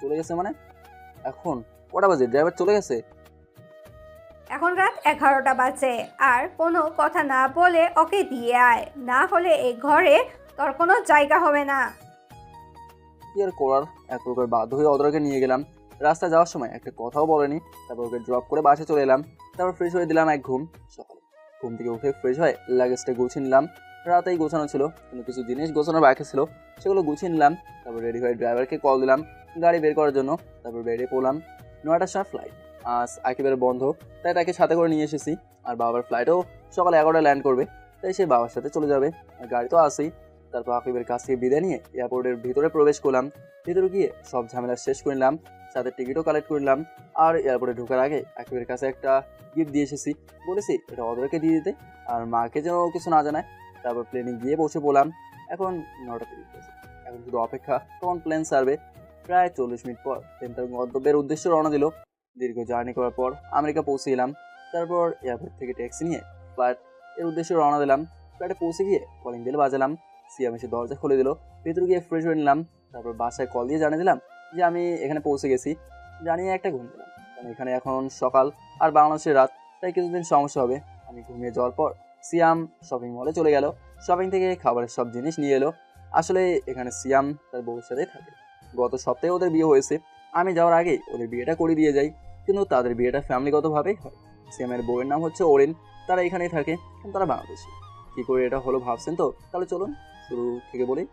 Speaker 1: চলে গেছে মানে? এখন কটা বাজে? ড্রাইভার চলে গেছে?
Speaker 3: এখন রাত 11টা বাজে। আর কোনো কথা না বলে ওকে দিয়ে আয়, না হলে এই ঘরে তোর কোনো জায়গা হবে না।
Speaker 1: কি আর করার, এক প্রকার বাধ্য হয়ে অদরাকে নিয়ে গেলাম। রাস্তায় যাওয়ার সময় একটা কথাও বলেনি। তারপর ওকে ড্রপ করে বাসে চলে এলাম। তারপর ফ্রেশ হয়ে দিলাম এক ঘুম। সকালে ঘুম থেকে উঠে ফ্রেশ হয়ে লাগেজটা গুছিয়ে নিলাম। রাতেই গোছানো ছিল, কিন্তু কিছু জিনিস গোছানোর বাকি ছিল, সেগুলো গুছিয়ে নিলাম। তারপর রেডি হয়ে ড্রাইভারকে কল দিলাম গাড়ি বের করার জন্য। তারপর বেরিয়ে পড়লাম। 9টার সময় ফ্লাইট, আজ একেবারে বন্ধ, তাই তাকে সাথে করে নিয়ে এসেছি। আর বাবার ফ্লাইটও সকাল 11টায় ল্যান্ড করবে, তাই সে বাবার সাথে চলে যাবে। আর গাড়ি তো আসেই। তারপর আকিবের কাছ থেকে বিদায় নিয়ে এয়ারপোর্টের ভিতরে প্রবেশ করলাম। ভিতরে গিয়ে সব ঝামেলা শেষ করে নিলাম, সাথে টিকিটও কালেক্ট করে নিলাম। আর এয়ারপোর্টে ঢোকার আগে আকিবের কাছে একটা গিফট দিয়ে এসেছি, বলেছি এটা অদরকে দিয়ে দিতে, আর মাকে যেন কিছু না জানায়। তারপর প্লেনে গিয়ে বসে পড়লাম। এখন 9টা 30 বাজে, এখন শুধু অপেক্ষা কখন প্লেন ছাড়বে। প্রায় 40 মিনিট পর প্লেন তার গন্তব্যের উদ্দেশ্যে রওনা দিল। দীর্ঘ জার্নি করার পর আমেরিকা পৌঁছে গেলাম। তারপর এয়ারপোর্ট থেকে ট্যাক্সি নিয়ে ফ্লাইট এর উদ্দেশ্যে রওনা দিলাম। ফ্লাইটে পৌঁছে গিয়ে কলিং বেল বাজালাম। সিয়াম এসে দরজা খুলে দিল। ভেতরে গিয়ে ফ্রেশ হয়ে নিলাম। তারপর বাসায় কল দিয়ে জানিয়ে দিলাম যে আমি এখানে পৌঁছে গেছি। জানিয়ে একটা ঘুম দিলাম, কারণ এখানে এখন সকাল আর বাংলাদেশের রাত, তাই কিছুদিন সমস্যা হবে। আমি ঘুমিয়ে যাওয়ার পর সিয়াম শপিং মলে চলে গেল। শপিং থেকে খাবারের সব জিনিস নিয়ে এলো। আসলে এখানে সিয়াম তার বউর সাথে থাকে। গত সপ্তাহে ওদের বিয়ে হয়েছে। আমি যাওয়ার আগেই ওদের বিয়েটা করে দিয়ে যাই, কিন্তু তাদের বিয়েটা ফ্যামিলিগতভাবেই হয়। সিয়ামের বউয়ের নাম হচ্ছে ওরিন। তারা এখানেই থাকে, কিন্তু তারা বাংলাদেশি। কী করে এটা হলো ভাবছেন তো? তাহলে চলুন শুরু থেকে বলি।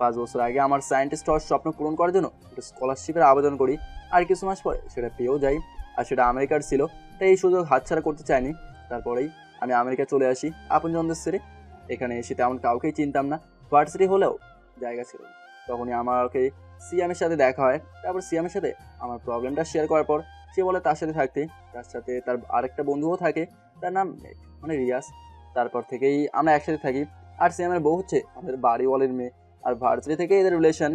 Speaker 1: 5 বছর আগে আমার সায়েন্টিস্ট হওয়ার স্বপ্ন পূরণ করার জন্য একটা স্কলারশিপের আবেদন করি, আর কিছু মাস পরে সেটা পেয়েও যাই। আর সেটা আমেরিকার ছিল, তাই এই সুযোগ হাতছাড়া করতে চাইনি। তারপরেই আমি আমেরিকা চলে আসি আপনজনদের ছেড়ে। এখানে এসে তেমন কাউকেই চিনতাম না, ভার্সিটি হলেও জায়গা ছিল না। তখনই আমাকে সিয়ামের সাথে দেখা হয়। তারপর সিয়ামের সাথে আমার প্রবলেমটা শেয়ার করার পর সে বলে তার সাথে থাকতে। তার সাথে তার আরেকটা বন্ধুও থাকে, তার নাম মানে রিয়াজ। তারপর থেকেই আমরা একসাথে থাকি। আর সিয়ামের বউ হচ্ছে আমাদের বাড়িওয়ালের মেয়ে, আর ভার্সিটি থেকে এদের রিলেশন।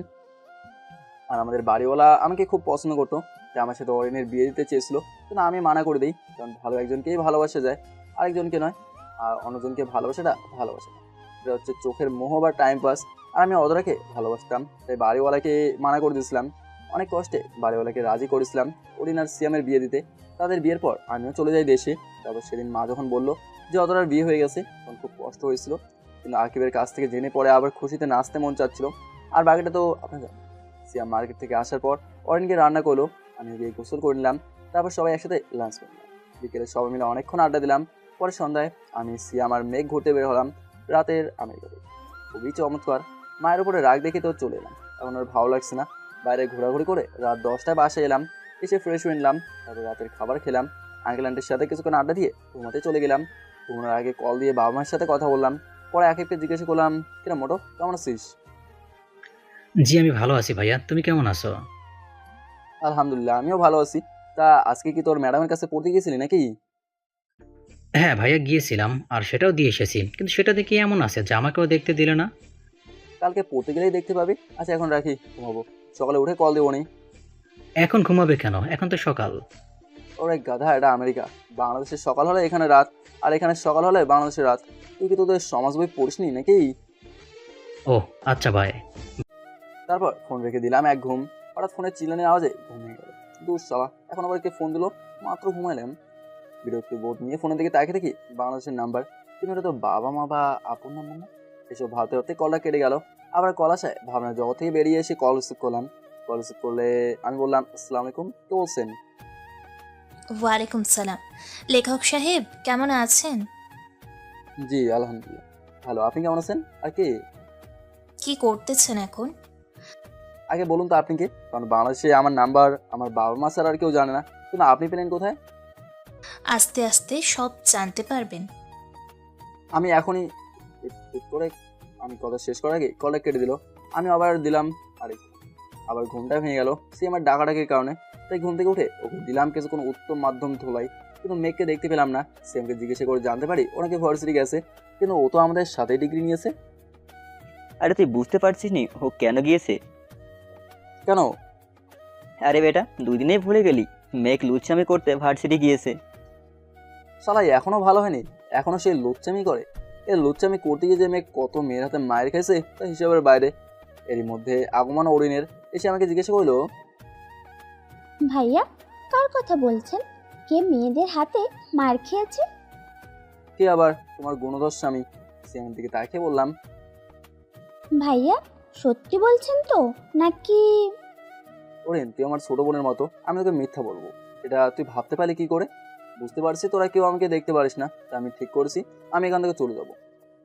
Speaker 1: আর আমাদের বাড়িওয়ালা আমাকে খুব পছন্দ করতো, যে আমার সাথে অরিনের বিয়ে দিতে চেয়েছিল, কিন্তু আমি মানা করে দিই, কারণ ভালো একজনকেই ভালোবাসা যায়, আরেকজনকে নয়। আর অন্যজনকে ভালোবাসাটা ভালোবাসা না, এটা হচ্ছে চোখের মোহ বা টাইম পাস। আর আমি অধরাকে ভালোবাসতাম, তাই বাড়িওয়ালাকে মানা করে দিয়েছিলাম। অনেক কষ্টে বাড়িওয়ালাকে রাজি করেছিলাম অরিন আর সিয়ামের বিয়ে দিতে। তাদের বিয়ের পর আমিও চলে যাই দেশে। তারপর সেদিন মা যখন বললো যে অধরার বিয়ে হয়ে গেছে, তখন খুব কষ্ট হয়েছিল, কিন্তু আকিবের কাছ থেকে জেনে পরে আবার খুশিতে নাচতে মন চাচ্ছিল। আর বাকিটা তো আপনার জানেন। সিয়াম মার্কেট থেকে আসার পর অরিনকে রান্না করলো, আমি গিয়ে গোসল করে নিলাম। তারপর সবাই একসাথে লাঞ্চ করলাম। বিকেলে সবাই মিলে অনেকক্ষণ আড্ডা দিলাম। পরে সন্ধ্যায় আমি সিয়াম আর মেঘ ঘুরতে বের হলাম রাতের আমেরিকাতে। খুবই চমৎকার। মায়ের উপরে রাগ দেখে তো চলে এলাম, এখন আর ভালো লাগছে না। বাইরে ঘোরাঘুরি করে রাত 10টায় বাসায় এলাম। এসে ফ্রেশ হয়ে নিলাম। তারপর রাতের খাবার খেলাম। আঙ্কেল আন্টির সাথে কিছুক্ষণ আড্ডা দিয়ে ঘুমাতে চলে গেলাম। ঘুমানোর আগে কল দিয়ে বাবা মায়ের সাথে কথা বললাম। পরে এক একটা জিজ্ঞাসা করলাম, কিরা মোটো কেমন আছিস?
Speaker 2: জি আমি ভালো আছি ভাইয়া, তুমি কেমন আছো?
Speaker 1: আলহামদুলিল্লাহ, আমিও ভালো আছি। তা আজকে কি তোর ম্যাডামের কাছে পড়তে গেছিলি নাকি?
Speaker 2: হ্যাঁ ভাইয়া গিয়েছিলাম, আর সেটাও দিয়ে এসেছি, কিন্তু সেটা দেখি এমন আছে যে আমাকেও দেখতে দিলে না।
Speaker 1: কালকে পড়তে গেলেই দেখতে পাবি। আচ্ছা এখন রাখি, ঘুমাবো। সকালে উঠে কল দেবো নি।
Speaker 2: এখন ঘুমাবে কেন? এখন তো সকাল।
Speaker 1: ওরে গাধা, এটা আমেরিকা। বাংলাদেশের সকাল হলে এখানে রাত, আর এখানে সকাল হলে বাংলাদেশের রাত। তুই কি তোদের সমাজ বই পড়িসনি নাকি?
Speaker 2: ও আচ্ছা ভাই।
Speaker 1: তারপর ফোন রেখে দিলাম এক ঘুম। হঠাৎ ফোনের চিল্লানির আওয়াজে ঘুম ভেঙে গেল। দূর শালা, এখন আবার কে ফোন দিল? মাত্র ঘুমাইলাম। বিরক্তি বোধ নিয়ে ফোনের দিকে তাকিয়ে দেখি বাংলাদেশের নাম্বার, কিন্তু এটা তো বাবা মা বা আপন নাম্বার না। এসব ভাবতে ভাবতে কলটা কেটে গেল। আবার কল আসায় ভাবনার জগৎ থেকে বেরিয়ে এসে কল রিসিভ করলাম। কল রিসিভ করলে আমি বললাম, আসসালামু আলাইকুম, কে বলছেন?
Speaker 5: ওয়ালাইকুম সালাম। লেখক সাহেব কেমন আছেন?
Speaker 1: জি আলহামদুলিল্লাহ ভালো, আপনি কেমন আছেন? আর কে?
Speaker 5: কি করতেছেন এখন?
Speaker 1: আগে বলুন তো আপনি কে, কারণ বাংলাদেশে আমার নাম্বার আমার বাবা মা ছাড়া আর কেউ জানে না, কিন্তু আপনি পেলেন কোথায়?
Speaker 5: আস্তে আস্তে সব জানতে পারবেন।
Speaker 1: আমি এখনই করে আমি কথা শেষ করার আগে কলটা কেটে দিল। আমি আবার দিলাম, আরে আবার ঘুমটা ভেঙে গেল সে আমার ডাকাডাকির কারণে। তাই ঘুম থেকে উঠে ওকে দিলাম কিছুক্ষণ উত্তম মাধ্যম ধোলাই, কিন্তু মেঘকে দেখতে পেলাম না। সেমকে জিজ্ঞাসা করে জানতে পারি ওনাকে ভার্সিটি গেছে, কিন্তু ও তো আমাদের সাথে ডিগ্রি নিয়েছে।
Speaker 6: আরে তুই বুঝতে পারছিস নি ও কেন গিয়েছে?
Speaker 1: কেন?
Speaker 6: আরে বেটা, 2 দিনেই ভুলে গেলি? মেঘ লুচ্ছামি করতে ভার্সিটি গিয়েছে।
Speaker 1: শালাই এখনো ভালো হয়নি, এখনো সে লুচ্চামি করে। এ লুচ্চামি করতে গিয়ে যে মেঘ কত মেয়ের হাতে মায়ের খাইছে তা হিসাবের বাইরে। এরই মধ্যে আগমন অরিনের এসে আমাকে জিজ্ঞাসা করলো,
Speaker 7: ভাইয়া কার কথা বলছেন? কে মেয়েদের হাতে মার খেয়েছে?
Speaker 1: কে আবার? তোমার গুণধর স্বামী। সেমের দিকে তাকিয়ে বললাম,
Speaker 7: ভাইয়া সত্যি বলছেন তো নাকি?
Speaker 1: ওরেন তুই আমার ছোট বোনের মতো, আমি তোকে মিথ্যা বলবো এটা তুই ভাবতে পারলি কি করে? বুঝতে পারছি তোরা কেউ আমাকে দেখতে পারিস না, তা আমি ঠিক করেছি আমি এখান থেকে চলে যাবো।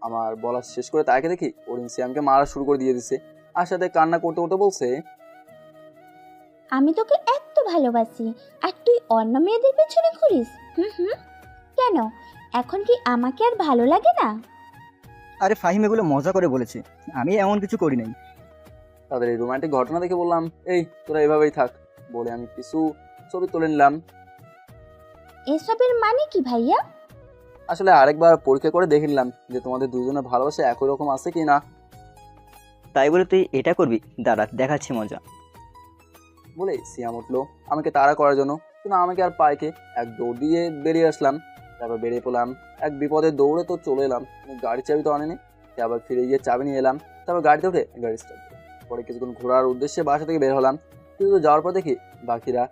Speaker 1: আমার বলা শেষ করে তাকে দেখি ওরিন সিয়ামকে মারা শুরু করে দিয়ে দিছে, আর সাথে কান্না করতে করতে বলছে,
Speaker 7: আমি তোকে এত ভালোবাসি আর তুই অন্য মেয়েদের পেছনে ঘুরিস? হুম। কেন এখন কি আমাকে আর ভালো লাগে না?
Speaker 8: আরে ফাহিম এগুলো মজা করে বলেছে, আমি এমন কিছু করি নাই।
Speaker 1: তাদের এই রোমান্টিক ঘটনা দেখে বললাম, এই তোরা এভাবেই থাক। বলে আমি কিছু ছবি তুলে নিলাম।
Speaker 7: এসবের মানে কি ভাইয়া?
Speaker 1: আসলে আরেকবার পরীক্ষা করে দেখে নিলাম যে তোমাদের দুজনের ভালোবাসা একই রকম আছে কি না।
Speaker 6: তাই বলে তুই এটা করবি? দাঁড়া দেখাচ্ছি মজা।
Speaker 1: বলে সিয়াম উঠলো আমাকে তাড়া করার জন্য, কিন্তু আমাকে আর পাইকে এক দৌড় দিয়ে বেরিয়ে আসলাম। তারপর বেরিয়ে পড়লাম। এক বিপদে দৌড়ে তো চলে এলাম, কিন্তু গাড়ির চাবি তো আনেনি। আবার ফিরে গিয়ে চাবি নিয়ে এলাম, তারপর গাড়িতে উঠে গাড়ি স্টার্ট দিলাম। পরে কিছুক্ষণ ঘোরার উদ্দেশ্যে বাসা থেকে বের হলাম, কিন্তু যাওয়ার পর দেখি বাকিরা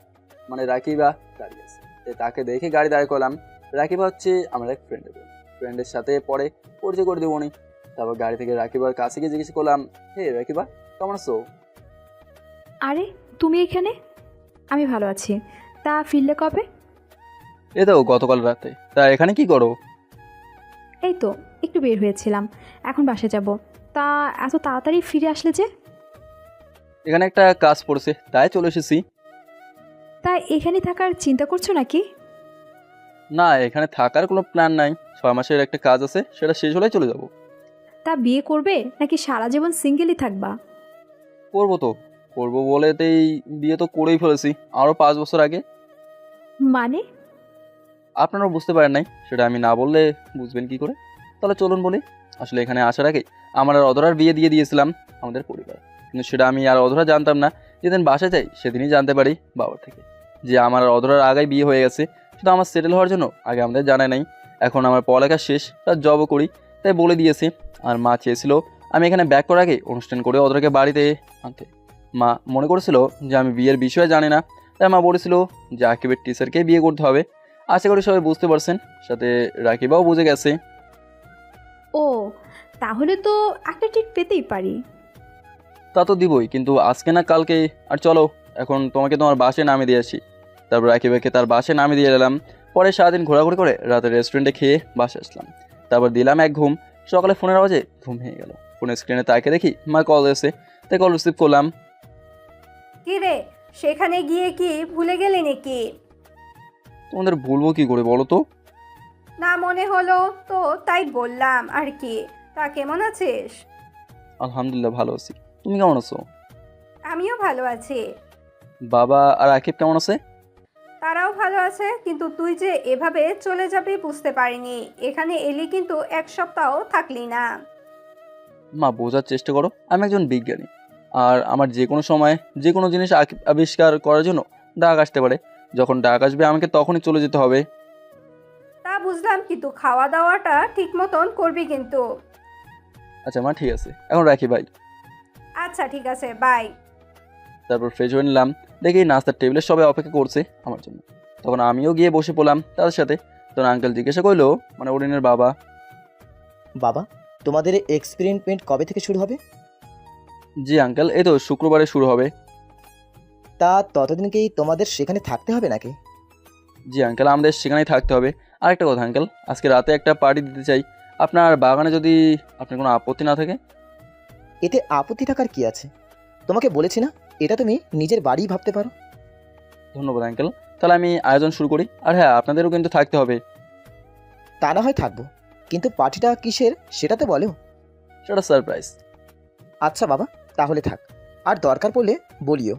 Speaker 1: মানে রাকিবা দাঁড়িয়ে আছে। তাকে দেখে গাড়ি দাঁড় করলাম। রাকিবা হচ্ছে আমার এক ফ্রেন্ডের সাথে পরে পরিচয় করে দেবো নি। তারপর গাড়ি থেকে রাকিবার কাছে গিয়ে জিজ্ঞেস করলাম, হে রাকিবা, কেমন আছো?
Speaker 9: আরে তুমি এখানে? আমি ভালো আছি। তা ফিরলে কবে?
Speaker 1: এই তো গতকাল রাতে। তা এখানে কি করো?
Speaker 9: এই তো একটু বের হয়েছিলাম, এখন বাসে যাব। তা এত তাড়াতাড়ি ফিরে আসলে যে?
Speaker 1: এখানে একটা কাজ পড়েছে, তাই চলে এসেছি।
Speaker 9: তা এখানে থাকার চিন্তা করছো নাকি?
Speaker 1: না, এখানে থাকার কোনো প্ল্যান নাই। 6 মাসের একটা কাজ আছে, সেটা শেষ হলেই চলে যাব।
Speaker 9: তা বিয়ে করবে নাকি সারা জীবন সিঙ্গেলই থাকবা?
Speaker 1: করবো বলেতেই বিয়ে তো করেই ফেলেছি আরও 5 বছর আগে।
Speaker 9: মানে?
Speaker 1: আপনারাও বুঝতে পারেন নাই, সেটা আমি না বললে বুঝবেন কি করে? তাহলে চলুন বলি। আসলে এখানে আসার আগে আমার আর অধরার বিয়ে দিয়ে দিয়েছিলাম আমাদের পরিবার, কিন্তু সেটা আমি আর অধরা জানতাম না। যেদিন বাসা যাই সেদিনই জানতে পারি বাবার থেকে যে আমার আর অধরার আগেই বিয়ে হয়ে গেছে। শুধু আমার সেটেল হওয়ার জন্য আগে আমাদের জানায় নাই। এখন আমার পড়ালেখা শেষ, তার জবও করি, তাই বলে দিয়েছে। আর মা চেয়েছিল আমি এখানে ব্যাক করার আগে অনুষ্ঠান করে অধরাকে বাড়িতে আনতে। মা মনে করেছিল যে আমি বিয়ের বিষয়ে জানি না, তাই মা বলেছিল যে আকিবের টিচারকেই বিয়ে করতে হবে। আশা করি সবাই বুঝতে পারছেন, সাথে রাকিবাও বুঝে গেছে।
Speaker 9: ও, তাহলে তো একটা ট্রিট পেতেই পারি।
Speaker 1: তা তো দিবই, কিন্তু আজকে না কালকে। আর চলো এখন তোমাকে তোমার বাসে নামিয়ে দিয়ে আসি। তারপর রাকিবাকে তার বাসে নামিয়ে দিয়ে এলাম। পরে সারাদিন ঘোরাঘুরি করে রাতে রেস্টুরেন্টে খেয়ে বাসে আসলাম। তারপর দিলাম এক ঘুম। সকালে ফোনের আওয়াজে ঘুম ভেঙে গেল। ফোনের স্ক্রিনে তাকে দেখি মা কল এসে, তাই কল রিসিভ করলাম।
Speaker 3: কি রে, সেখানে গিয়ে কি ভুলে গেলি নাকি?
Speaker 1: তোমাদের ভুলবো কি করে বলো তো?
Speaker 3: না মনে হলো তো তাই বললাম আর কি। তা কেমন আছিস?
Speaker 1: আলহামদুলিল্লাহ ভালো আছি, তুমি কেমন আছো?
Speaker 3: আমিও ভালো আছি।
Speaker 1: বাবা আর আকিব কেমন আছে?
Speaker 3: তারাও ভালো আছে, কিন্তু তুই যে এভাবে চলে যাবি বুঝতে পারিনি। এখানে এলি কিন্তু 1 সপ্তাহ থাকলি না।
Speaker 1: মা বোঝার চেষ্টা করো, আমি একজন বিজ্ঞানী। আর আমার যে কোনো সময় যে কোনো জিনিস আবিষ্কার করার জন্য ডাক আসতে পারে। যখন ডাক আসবে আমাকে তখনই চলে যেতে হবে।
Speaker 3: তা বুঝলাম, কিন্তু খাওয়া দাওয়াটা ঠিক মতন করবি কিন্তু।
Speaker 1: আচ্ছা মা, ঠিক আছে, এখন রাখি ভাই।
Speaker 3: আচ্ছা ঠিক আছে, বাই।
Speaker 1: তারপর ফ্রেশ হয়ে নিলাম, দেখি নাস্তার টেবিলে সবাই অপেক্ষা করছে আমার জন্য। তখন আমিও গিয়ে বসে পড়লাম তাদের সাথে। তখন আঙ্কেল জিজ্ঞাসা করলো, মানে ওরিনের বাবা,
Speaker 10: বাবা, তোমাদের এক্সপেরিমেন্ট কবে থেকে শুরু হবে?
Speaker 1: জি আঙ্কেল, এই তো শুক্রবারে শুরু হবে।
Speaker 10: তা ততদিন কি তোমাদের সেখানে থাকতে হবে নাকি?
Speaker 1: জি আঙ্কেল, আমাদের সেখানেই থাকতে হবে। আর একটা কথা আঙ্কেল, আজকে রাতে একটা পার্টি দিতে চাই আপনার বাগানে, যদি আপনার কোনো আপত্তি না থাকে।
Speaker 10: এতে আপত্তি থাকার কি আছে? তোমাকে বলেছি না, এটা তুমি নিজের বাড়িই ভাবতে পারো।
Speaker 1: ধন্যবাদ আঙ্কেল, তাহলে আমি আয়োজন শুরু করি। আর হ্যাঁ, আপনাদেরও কিন্তু থাকতে হবে।
Speaker 10: তা না হয় থাকবো, কিন্তু পার্টিটা কিসের সেটা তো বলো।
Speaker 1: সেটা সারপ্রাইজ।
Speaker 10: আচ্ছা বাবা, তাহলে থাক। আর দরকার পড়লে বলিও,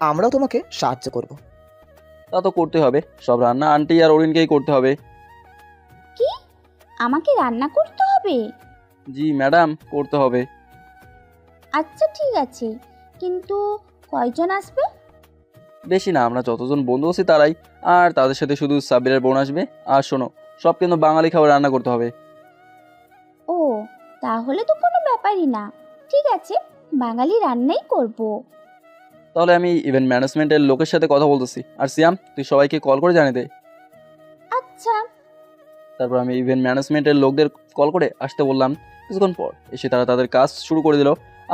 Speaker 10: আমরাও তোমাকে সাহায্য করব।
Speaker 1: তা তো করতে হবে, সব রান্না আন্টি আর অরিনকেই করতে হবে।
Speaker 7: কি? আমাকে রান্না করতে হবে?
Speaker 1: জি ম্যাডাম, করতে হবে।
Speaker 7: আচ্ছা ঠিক আছে, কিন্তু কয়জন আসবে?
Speaker 1: বেশি না, আমরা যতজন বন্ধু আছি তারাই। আর তাদের সাথে শুধু সাব্বিরের বোন আসবে। আর শোনো, সব কিন্তু বাঙালি খাবার রান্না করতে হবে।
Speaker 7: ও, তাহলে তো কোনো ব্যাপারই না। ঠিক আছে, বাঙালি রান্নাই করব।
Speaker 1: তাহলে আমি ইভেন্ট ম্যানেজমেন্টের লোকের সাথে কথা বলতেছি। আর সিয়াম, তুই সবাইকে কল করে জানিয়ে দে।
Speaker 7: আচ্ছা।
Speaker 1: তারপর আমি ইভেন্ট ম্যানেজমেন্টের লোকদের কল করে আসতে বললাম। কিছুক্ষণ পর এসে তারা তাদের কাজ শুরু করে দিল।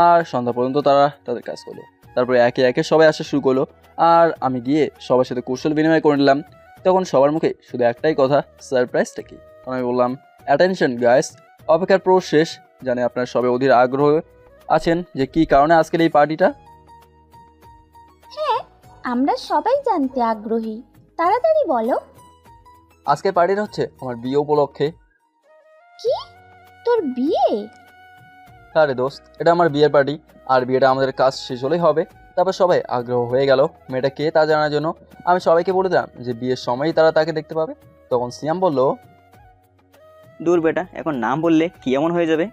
Speaker 1: আর সন্ধ্যা পর্যন্ত তারা তাদের কাজ করলো। তারপরে একে একে সবাই আসা শুরু করলো। আর আমি গিয়ে সবার সাথে কুশল বিনিময় করে নিলাম। তখন সবার মুখে শুধু একটাই কথা, সারপ্রাইজটা কি? তখন আমি বললাম, অ্যাটেনশন গাইস, অপেক্ষার পুরো শেষ। জানি আপনারা সবাই অধীর আগ্রহ আছেন যে কী কারণে আজকের এই পার্টিটা।
Speaker 7: হ্যাঁ, আমরা সবাই জানতে আগ্রহী। তাড়াতাড়ি বলো।
Speaker 1: আজকের পার্টিটা হচ্ছে আমার বিয়ে উপলক্ষে।
Speaker 7: কি? তোর বিয়ে?
Speaker 1: হ্যাঁ রে দোস্ত, এটা আমার বিয়ের পার্টি। আর বিয়েটা আমাদের কাজ শেষ হলেই হবে। তারপর সবাই আগ্রহ হয়ে গেল মেয়েটা কে তা জানার জন্য। আমি সবাইকে বলে দিলাম যে বিয়ের সময়ই তারা তাকে দেখতে পাবে। তখন সিয়াম বলল,
Speaker 6: দূর বেটা, এখন নাম বললে কি এমন হয়ে যাবে?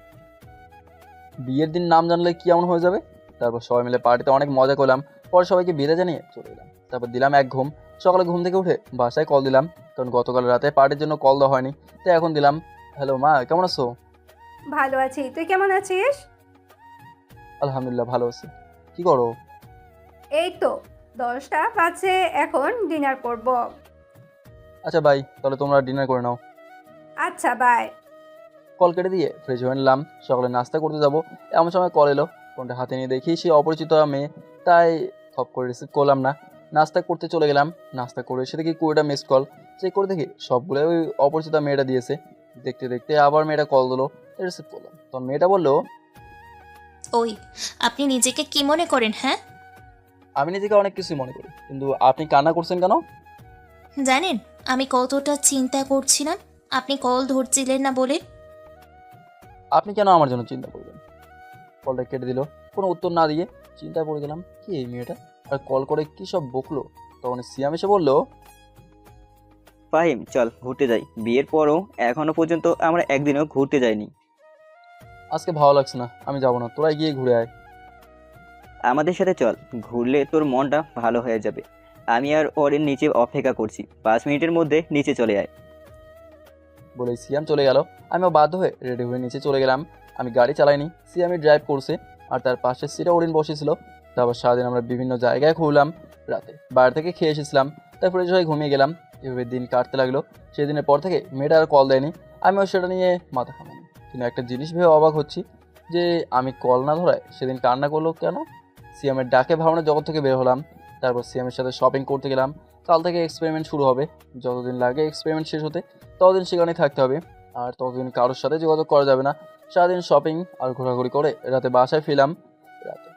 Speaker 1: বিয়ের দিন নাম জানলে কি এমন হয়ে যাবে। তারপর সবাই মিলে পার্টিতে অনেক মজা করলাম। পরে সবাইকে বিদায় জানিয়ে চলে এলাম। তারপর দিলাম এক ঘুম। সকালে ঘুম থেকে উঠে বাসায় কল দিলাম, কারণ গতকাল রাতে পার্টির জন্য কল দেওয়া হয়নি, তাই এখন দিলাম। হ্যালো মা, কেমন আছো?
Speaker 3: ভালো আছি, তুই কেমন আছিস?
Speaker 1: আলহামদুলিল্লাহ ভালো আছি। কি করো?
Speaker 3: এই তো 10টা বাজে, এখন ডিনার করব।
Speaker 1: আচ্ছা বাই, তাহলে তোমরা ডিনার করে নাও।
Speaker 3: আচ্ছা বাই।
Speaker 1: কল কেটে দিয়ে ফ্রেশ হয়ে নিলাম, সকালে নাস্তা করতে যাব। এমন সময় কল এলো, ফোনটা হাতে নিয়ে দেখি সে অপরিচিত মেয়ে, তাই খপ করে রিসিভ করলাম না। নাস্তা করতে চলে গেলাম, নাস্তা করে এসে দেখি 20টা মিস কল। চেক করে দেখি সবগুলো ওই অপরিচিত মেয়েটা দিয়েছে। দেখতে দেখতে আবার মেয়েটা কল দিলো, রিসিভ করলাম। তখন মেয়েটা বললো,
Speaker 5: ওই, আপনি নিজেকে কি মনে করেন? হ্যাঁ,
Speaker 1: আমি নিজেকে অনেক কিছুই মনে করি, কিন্তু আপনি কান্না করছেন কেন?
Speaker 5: জানেন আমি কতটা চিন্তা করছিলাম আপনি কল ধরছিলেন না বলে।
Speaker 1: আপনি কেন আমার জন্য চিন্তা করবেন? কলটা কেটে দিল, কোনো উত্তর না দিয়ে চিন্তায় পড়ে গেলাম, কি এই মেয়েটা আর কল করে কি সব বকলো। তখন সিয়াম এসে বলল,
Speaker 6: ফাহিম চল ঘুরতে যাই, বিয়ের পরও এখনো পর্যন্ত আমরা একদিনও ঘুরতে যাইনি।
Speaker 1: আজকে ভালো লাগছে না, আমি যাবো না, তোরাই গিয়ে ঘুরে আয়।
Speaker 6: আমাদের সাথে চল, ঘুরলে তোর মনটা ভালো হয়ে যাবে। আমি আর ওরের নিচে অপেক্ষা করছি, 5 মিনিটের মধ্যে নিচে চলে আয়।
Speaker 1: বলে সিয়াম চলে গেল। আমিও বাধ্য হয়ে রেডি হয়ে নিচে চলে গেলাম। আমি গাড়ি চালাইনি, সিয়ামই ড্রাইভ করছে, আর তার পাশের সিটে ওরিন বসেছিল। তারপর সারাদিন আমরা বিভিন্ন জায়গায় ঘুরলাম, রাতে বাইরে থেকে খেয়ে এসেছিলাম, তাই ফ্রেশ হয়ে ঘুমিয়ে গেলাম। এভাবে দিন কাটতে লাগলো। সেই দিনের পর থেকে মেয়েটা আর কল দেয়নি, আমিও সেটা নিয়ে মাথা ঘামাইনি। কিন্তু একটা জিনিস ভেবে অবাক হচ্ছি যে আমি কল না ধরায় সেদিন কান্না করলো কেন। সিয়ামের ডাকে ভাবনার জগৎ থেকে বের হলাম। তারপর সিয়ামের সাথে শপিং করতে গেলাম। কাল থেকে এক্সপেরিমেন্ট শুরু হবে, যতদিন লাগে এক্সপেরিমেন্ট শেষ হতে ততদিন সেখানেই থাকতে হবে, আর ততদিন কারোর সাথে যোগাযোগ করা যাবে না। সারাদিন শপিং আর ঘোরাঘুরি করে রাতে বাসায় ফিরলাম। রাতে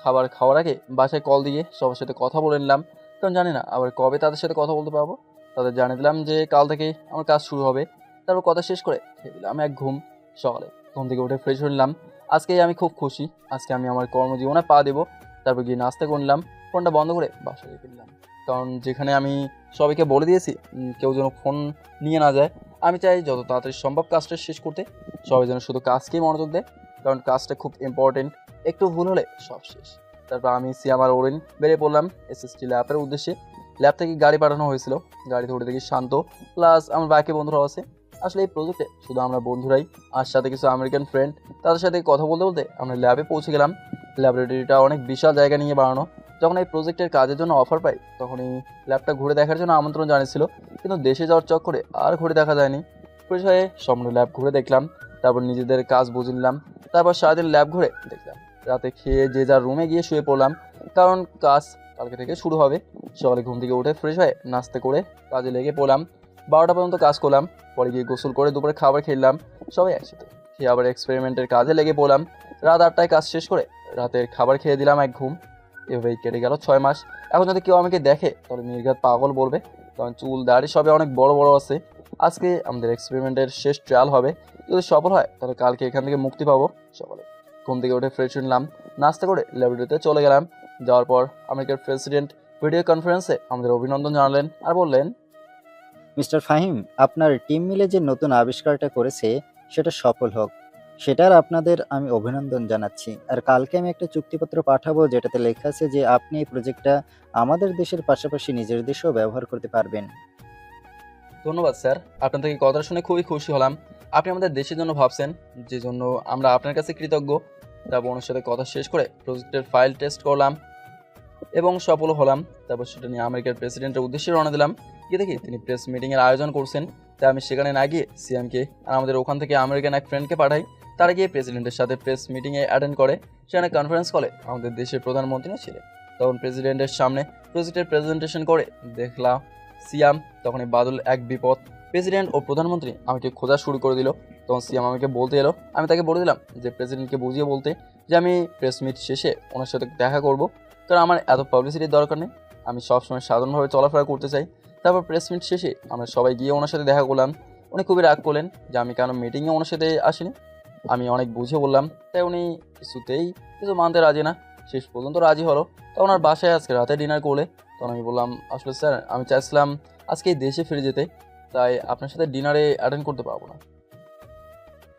Speaker 1: খাবার খাওয়ার আগে বাসায় কল দিয়ে সবার সাথে কথা বলে নিলাম, কারণ জানি না আবার কবে তাদের সাথে কথা বলতে পারবো। তাদের জানিয়ে দিলাম যে কাল থেকে আমার কাজ শুরু হবে। তারপর কথা শেষ করে খেয়ে দিলাম এক ঘুম। সকালে ঘুম থেকে উঠে ফ্রেশ হয়ে নিলাম। আজকেই আমি খুব খুশি, আজকে আমি আমার কর্মজীবনে পা দেবো। তারপর গিয়ে নাস্তা করলাম, ফোনটা বন্ধ করে বাসায় ফিরলাম। কারণ যেখানে আমি সবাইকে বলে দিয়েছি কেউ যেন ফোন নিয়ে না যায়, আমি চাই যত তাড়াতাড়ি সম্ভব কাজটা শেষ করতে। সবাই যেন শুধু কাজকেই মনোযোগ দেয়, কারণ কাজটা খুব ইম্পর্টেন্ট। একটু ভুল হলে সব শেষ। তারপর আমি সিয়াম আর ওরিন বেরিয়ে পড়লাম এসএসটি ল্যাবের উদ্দেশ্যে। ল্যাব থেকে গাড়ি পাঠানো হয়েছিল, গাড়িতে উঠে দেখি শান্ত প্লাস আমার বাকি বন্ধুরাও আছে। আসলে এই প্রজেক্টে শুধু আমরা বন্ধুরাই, আর সাথে কিছু আমেরিকান ফ্রেন্ড। তাদের সাথে কথা বলতে বলতে আমরা ল্যাবে পৌঁছে গেলাম। ল্যাবরেটরিটা অনেক বিশাল জায়গা নিয়ে বানানো। যখন এই প্রজেক্টের কাজের জন্য অফার পাই তখন এই ল্যাবটা ঘুরে দেখার জন্য আমন্ত্রণ জানিয়েছিল, কিন্তু দেশে যাওয়ার চক্করে আর ঘুরে দেখা যায়নি। ফ্রেশ হয়ে সম্পূর্ণ ল্যাব ঘুরে দেখলাম, তারপর নিজেদের কাজ বুঝে নিলাম। তারপর সারাদিন ল্যাব ঘুরে দেখলাম, রাতে খেয়ে যে যার রুমে গিয়ে শুয়ে পড়লাম, কারণ কাজ কালকে থেকে শুরু হবে। সকালে ঘুম থেকে উঠে ফ্রেশ হয়ে নাস্তা করে কাজে লেগে পড়লাম। 12টা পর্যন্ত কাজ করলাম, পরে গিয়ে গোসল করে দুপুরে খাবার খেলাম সবাই একসাথে। খেয়ে আবার এক্সপেরিমেন্টের কাজে লেগে পড়লাম। রাত 8টায় কাজ শেষ করে রাতের খাবার খেয়ে দিলাম এক ঘুম। এভাবেই কেটে গেল 6 মাস। এখন যদি কেউ আমাকে দেখে তাহলে নির্ঘাত পাগল বলবে, কারণ চুল দাড়ি সবে অনেক বড় বড় আছে। আজকে আমাদের এক্সপেরিমেন্টের শেষ ট্রায়াল হবে, যদি সফল হয় তাহলে কালকে এখান থেকে মুক্তি পাবো। সকালে ঘুম থেকে উঠে ফ্রেশ নিলাম, নাস্তা করে ল্যাবরেটরিতে চলে গেলাম। যাওয়ার পর আমেরিকার প্রেসিডেন্ট ভিডিও কনফারেন্সে আমাদের অভিনন্দন জানালেন আর বললেন,
Speaker 8: মিস্টার ফাহিম, আপনার টিম মিলে যে নতুন আবিষ্কারটা করেছে সেটা সফল হোক, সেটার আপনাদের আমি অভিনন্দন জানাচ্ছি। আর কালকে আমি একটা চুক্তিপত্র পাঠাবো যেটাতে লেখা আছে যে আপনি এই প্রজেক্টটা আমাদের দেশের পাশাপাশি নিজের দেশেও ব্যবহার করতে পারবেন।
Speaker 1: ধন্যবাদ স্যার, আপনার থেকে কথা শুনে খুবই খুশি হলাম। আপনি আমাদের দেশের জন্য ভাবছেন, যে জন্য আমরা আপনার কাছে কৃতজ্ঞ। তারপর ওনার সাথে কথা শেষ করে প্রজেক্টের ফাইল টেস্ট করলাম এবং সফল হলাম। তারপর সেটা নিয়ে আমেরিকার প্রেসিডেন্টের উদ্দেশ্যে রওনা দিলাম। গিয়ে দেখি তিনি প্রেস মিটিংয়ের আয়োজন করছেন, তাই আমি সেখানে না গিয়ে সিএমকে আর আমাদের ওখান থেকে আমেরিকান এক ফ্রেন্ডকে পাঠাই। তারা গিয়ে প্রেসিডেন্টের সাথে প্রেস মিটিংয়ে অ্যাটেন্ড করে। সেখানে কনফারেন্স কলে আমাদের দেশের প্রধানমন্ত্রীও ছিলেন। তখন প্রেসিডেন্টের সামনে প্রজেক্টের প্রেজেন্টেশন করে দেখলাম সিয়াম। তখনই বাদল এক বিপদ, প্রেসিডেন্ট ও প্রধানমন্ত্রী আমাকে খোঁজা শুরু করে দিল। তখন সিয়াম আমাকে বলতে এলো, আমি তাকে বলে দিলাম যে প্রেসিডেন্টকে বুঝিয়ে বলতে যে আমি প্রেস মিট শেষে ওনার সাথে দেখা করব, কারণ আমার এত পাবলিসিটির দরকার নেই, আমি সবসময় সাধারণভাবে চলাফেরা করতে চাই। তারপর প্রেস মিট শেষে আমরা সবাই গিয়ে ওনার সাথে দেখা করলাম। উনি খুবই রাগ করলেন যে আমি কেন মিটিংয়ে ওনার সাথে আসিনি। আমি অনেক বুঝে বললাম, তাই উনি কিছুতেই কিছু মানতে রাজি না। শেষ পর্যন্ত রাজি হলো। তখন ওনার বাসায় আজকে রাতে ডিনার করলে। তখন আমি বললাম, আসলে স্যার আমি চাইছিলাম আজকে এই দেশে ফিরে যেতে, তাই আপনার সাথে ডিনারে অ্যাটেন্ড করতে পারবো না।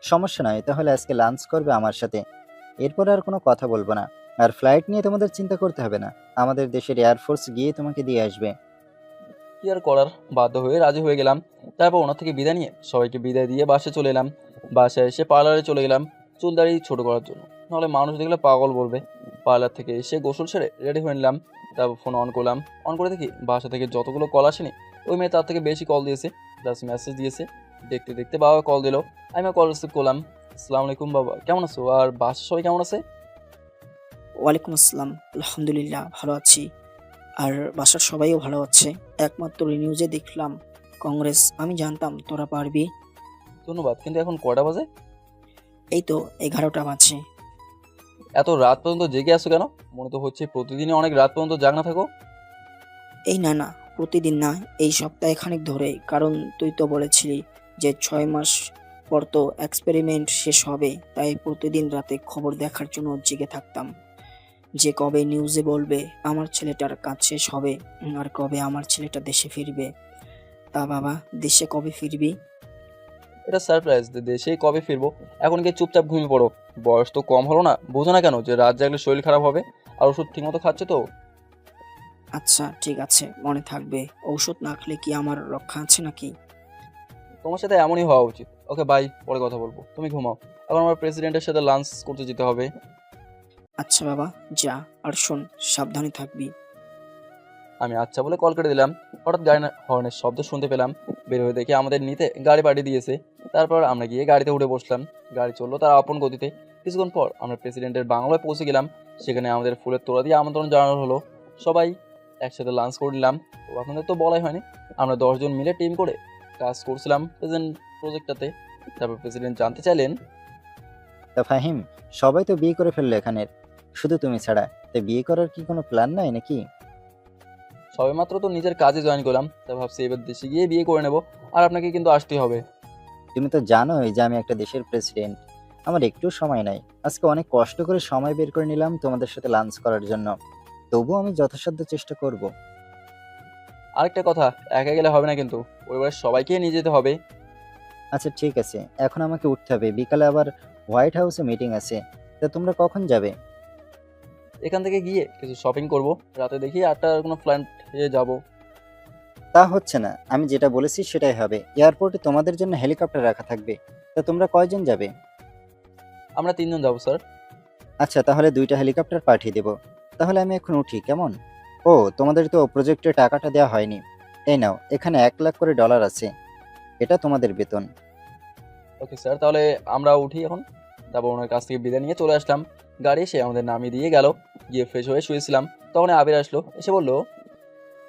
Speaker 8: সমস্যা নয়, তাহলে আজকে লাঞ্চ করবে আমার সাথে, এরপর আর কোনো কথা বলবো না। আর ফ্লাইট নিয়ে তোমাদের চিন্তা করতে হবে না, আমাদের দেশের এয়ারফোর্স গিয়ে তোমাকে দিয়ে আসবে।
Speaker 1: কি আর করার, বাধ্য হয়ে রাজি হয়ে গেলাম। তারপর ওনার থেকে বিদায় নিয়ে সবাইকে বিদায় দিয়ে বাসে চলে এলাম। বাসায় এসে পার্লারে চলে গেলাম চুল দাড়ি ছোটো করার জন্য, নাহলে মানুষ দেখলে পাগল বলবে। পার্লার থেকে এসে গোসল সেরে রেডি হয়ে নিলাম। তারপর ফোন অন করলাম, অন করে দেখি বাসা থেকে যতগুলো কল আসেনি ওই মেয়ে তার থেকে বেশি কল দিয়েছে, প্লাস মেসেজ দিয়েছে। দেখতে দেখতে বাবা কল দিল, আমি কল রিসিভ করলাম। আসসালামু আলাইকুম বাবা, কেমন আছো? আর বাসার সবাই কেমন আছে?
Speaker 4: ওয়ালাইকুম আসসালাম, আলহামদুলিল্লাহ ভালো আছি। আর বাসার সবাইও ভালো আছে। একমাত্র নিউজে দেখলাম কংগ্রেস, আমি জানতাম তোরা পারবি।
Speaker 1: ধন্যবাদ, কিন্তু এখন কয়টা বাজে?
Speaker 4: এই তো 11টা বাজে।
Speaker 1: এত রাত পর্যন্ত জেগে আছো কেন? মনে তো হচ্ছে প্রতিদিনই অনেক রাত পর্যন্ত জাগনা থাকো।
Speaker 4: এই না না, প্রতিদিন না, এই সপ্তাহে খানিক ধরে। কারণ তুই তো বলেছিলি যে 6 মাস পর তো এক্সপেরিমেন্ট শেষ হবে, তাই প্রতিদিন রাতে খবর দেখার জন্য জেগে থাকতাম যে কবে নিউজে বলবে আমার ছেলেটার কাজ শেষ হবে, আর কবে আমার ছেলেটা দেশে ফিরবে। তা বাবা, দেশে কবে ফিরবি?
Speaker 1: এটা সারপ্রাইজ, দেশেই কবে ফিরবো। এখন গিয়ে চুপচাপ ঘুমিয়ে পড়ো। বয়স তো কম হলো না, বোঝো না কেন যে রাত জাগলে শরীর খারাপ হবে? আর ওষুধ ঠিকমতো খাচ্ছে তো?
Speaker 4: আচ্ছা ঠিক আছে, মনে থাকবে। ঔষধ না খেলে কি আমার রক্ষা আছে নাকি?
Speaker 1: তোমার সাথে এমনই হওয়া উচিত। ওকে বাই, পরে কথা বলবো, তুমি ঘুমাও। এখন আমার প্রেসিডেন্টের সাথে লাঞ্চ করতে যেতে হবে।
Speaker 4: আচ্ছা বাবা, যা। আর শোন, সাবধানে থাকবি।
Speaker 1: আমি আচ্ছা বলে কল কেটে দিলাম। হঠাৎ গাড়ি হর্নের শব্দ শুনতে পেলাম। বের হয়ে দেখি আমাদের নিতে গাড়ি পাঠিয়ে দিয়েছে। তারপর আমরা গিয়ে গাড়িতে উঠে বসলাম। গাড়ি চললো তার আপন গতিতে। কিছুক্ষণ পর আমরা প্রেসিডেন্টের বাংলায় পৌঁছে গেলাম। সেখানে আমাদের ফুলের তোড়া দিয়ে আমন্ত্রণ জানানো হলো। সবাই একসাথে লাঞ্চ করে নিলাম। তো আপনাদের তো বলাই হয়নি, আমরা 10 জন মিলে টিম করে কাজ করছিলাম প্রেজেন্ট প্রজেক্টটাতে। তারপর প্রেসিডেন্ট জানতে চাইলেন,
Speaker 8: তা ফাহিম, সবাই তো বিয়ে করে ফেললো এখানের, শুধু তুমি ছাড়া। তা বিয়ে করার কি কোনো প্ল্যান নাই নাকি?
Speaker 1: সবেমাত্র তো নিজের কাজে জয়েন করলাম, তা ভাবছি এবার দেশে গিয়ে বিয়ে করে নেব। আর আপনাকে কিন্তু আসতেই হবে।
Speaker 8: তুমি তো জানোই যে আমি একটা দেশের প্রেসিডেন্ট, আমার একটু সময় নাই। আজকে অনেক কষ্ট করে সময় বের করে নিলাম তোমাদের সাথে লাঞ্চ করার জন্য, তবুও আমি যথাসাধ্য চেষ্টা করব।
Speaker 1: আরেকটা কথা, একা গেলে হবে না কিন্তু, পরিবারের সবাইকে নিয়ে যেতে হবে।
Speaker 8: আচ্ছা ঠিক আছে, এখন আমাকে উঠতে হবে, বিকালে আবার হোয়াইট হাউসে মিটিং আছে। তা তোমরা কখন যাবে?
Speaker 1: এখান থেকে গিয়ে কিছু শপিং করব, রাতে দেখি 8টার কোনো ফ্লাইটে যাব।
Speaker 8: তা হচ্ছে না, আমি যেটা বলেছি সেটাই হবে। এয়ারপোর্টে তোমাদের জন্য হেলিকপ্টার রাখা থাকবে। তা তোমরা কয়জন যাবে?
Speaker 1: আমরা 3 জন যাব স্যার।
Speaker 8: আচ্ছা, তাহলে 2টা হেলিকপ্টার পাঠিয়ে দেব। তাহলে আমি এখন উঠি, কেমন? ও, তোমাদের তো প্রজেক্টের টাকাটা দেওয়া হয়নি। এই নাও, এখানে $1,00,000 আছে, এটা তোমাদের বেতন।
Speaker 1: ওকে স্যার, তাহলে আমরা উঠি এখন। তারপর ওনার কাছ থেকে বিদায় নিয়ে চলে আসলাম। গাড়ি এসে আমাদের নামিয়ে দিয়ে গেল। গিয়ে ফ্রেশ হয়ে শুয়েছিলাম, তখন আবির আসলো, এসে বলল,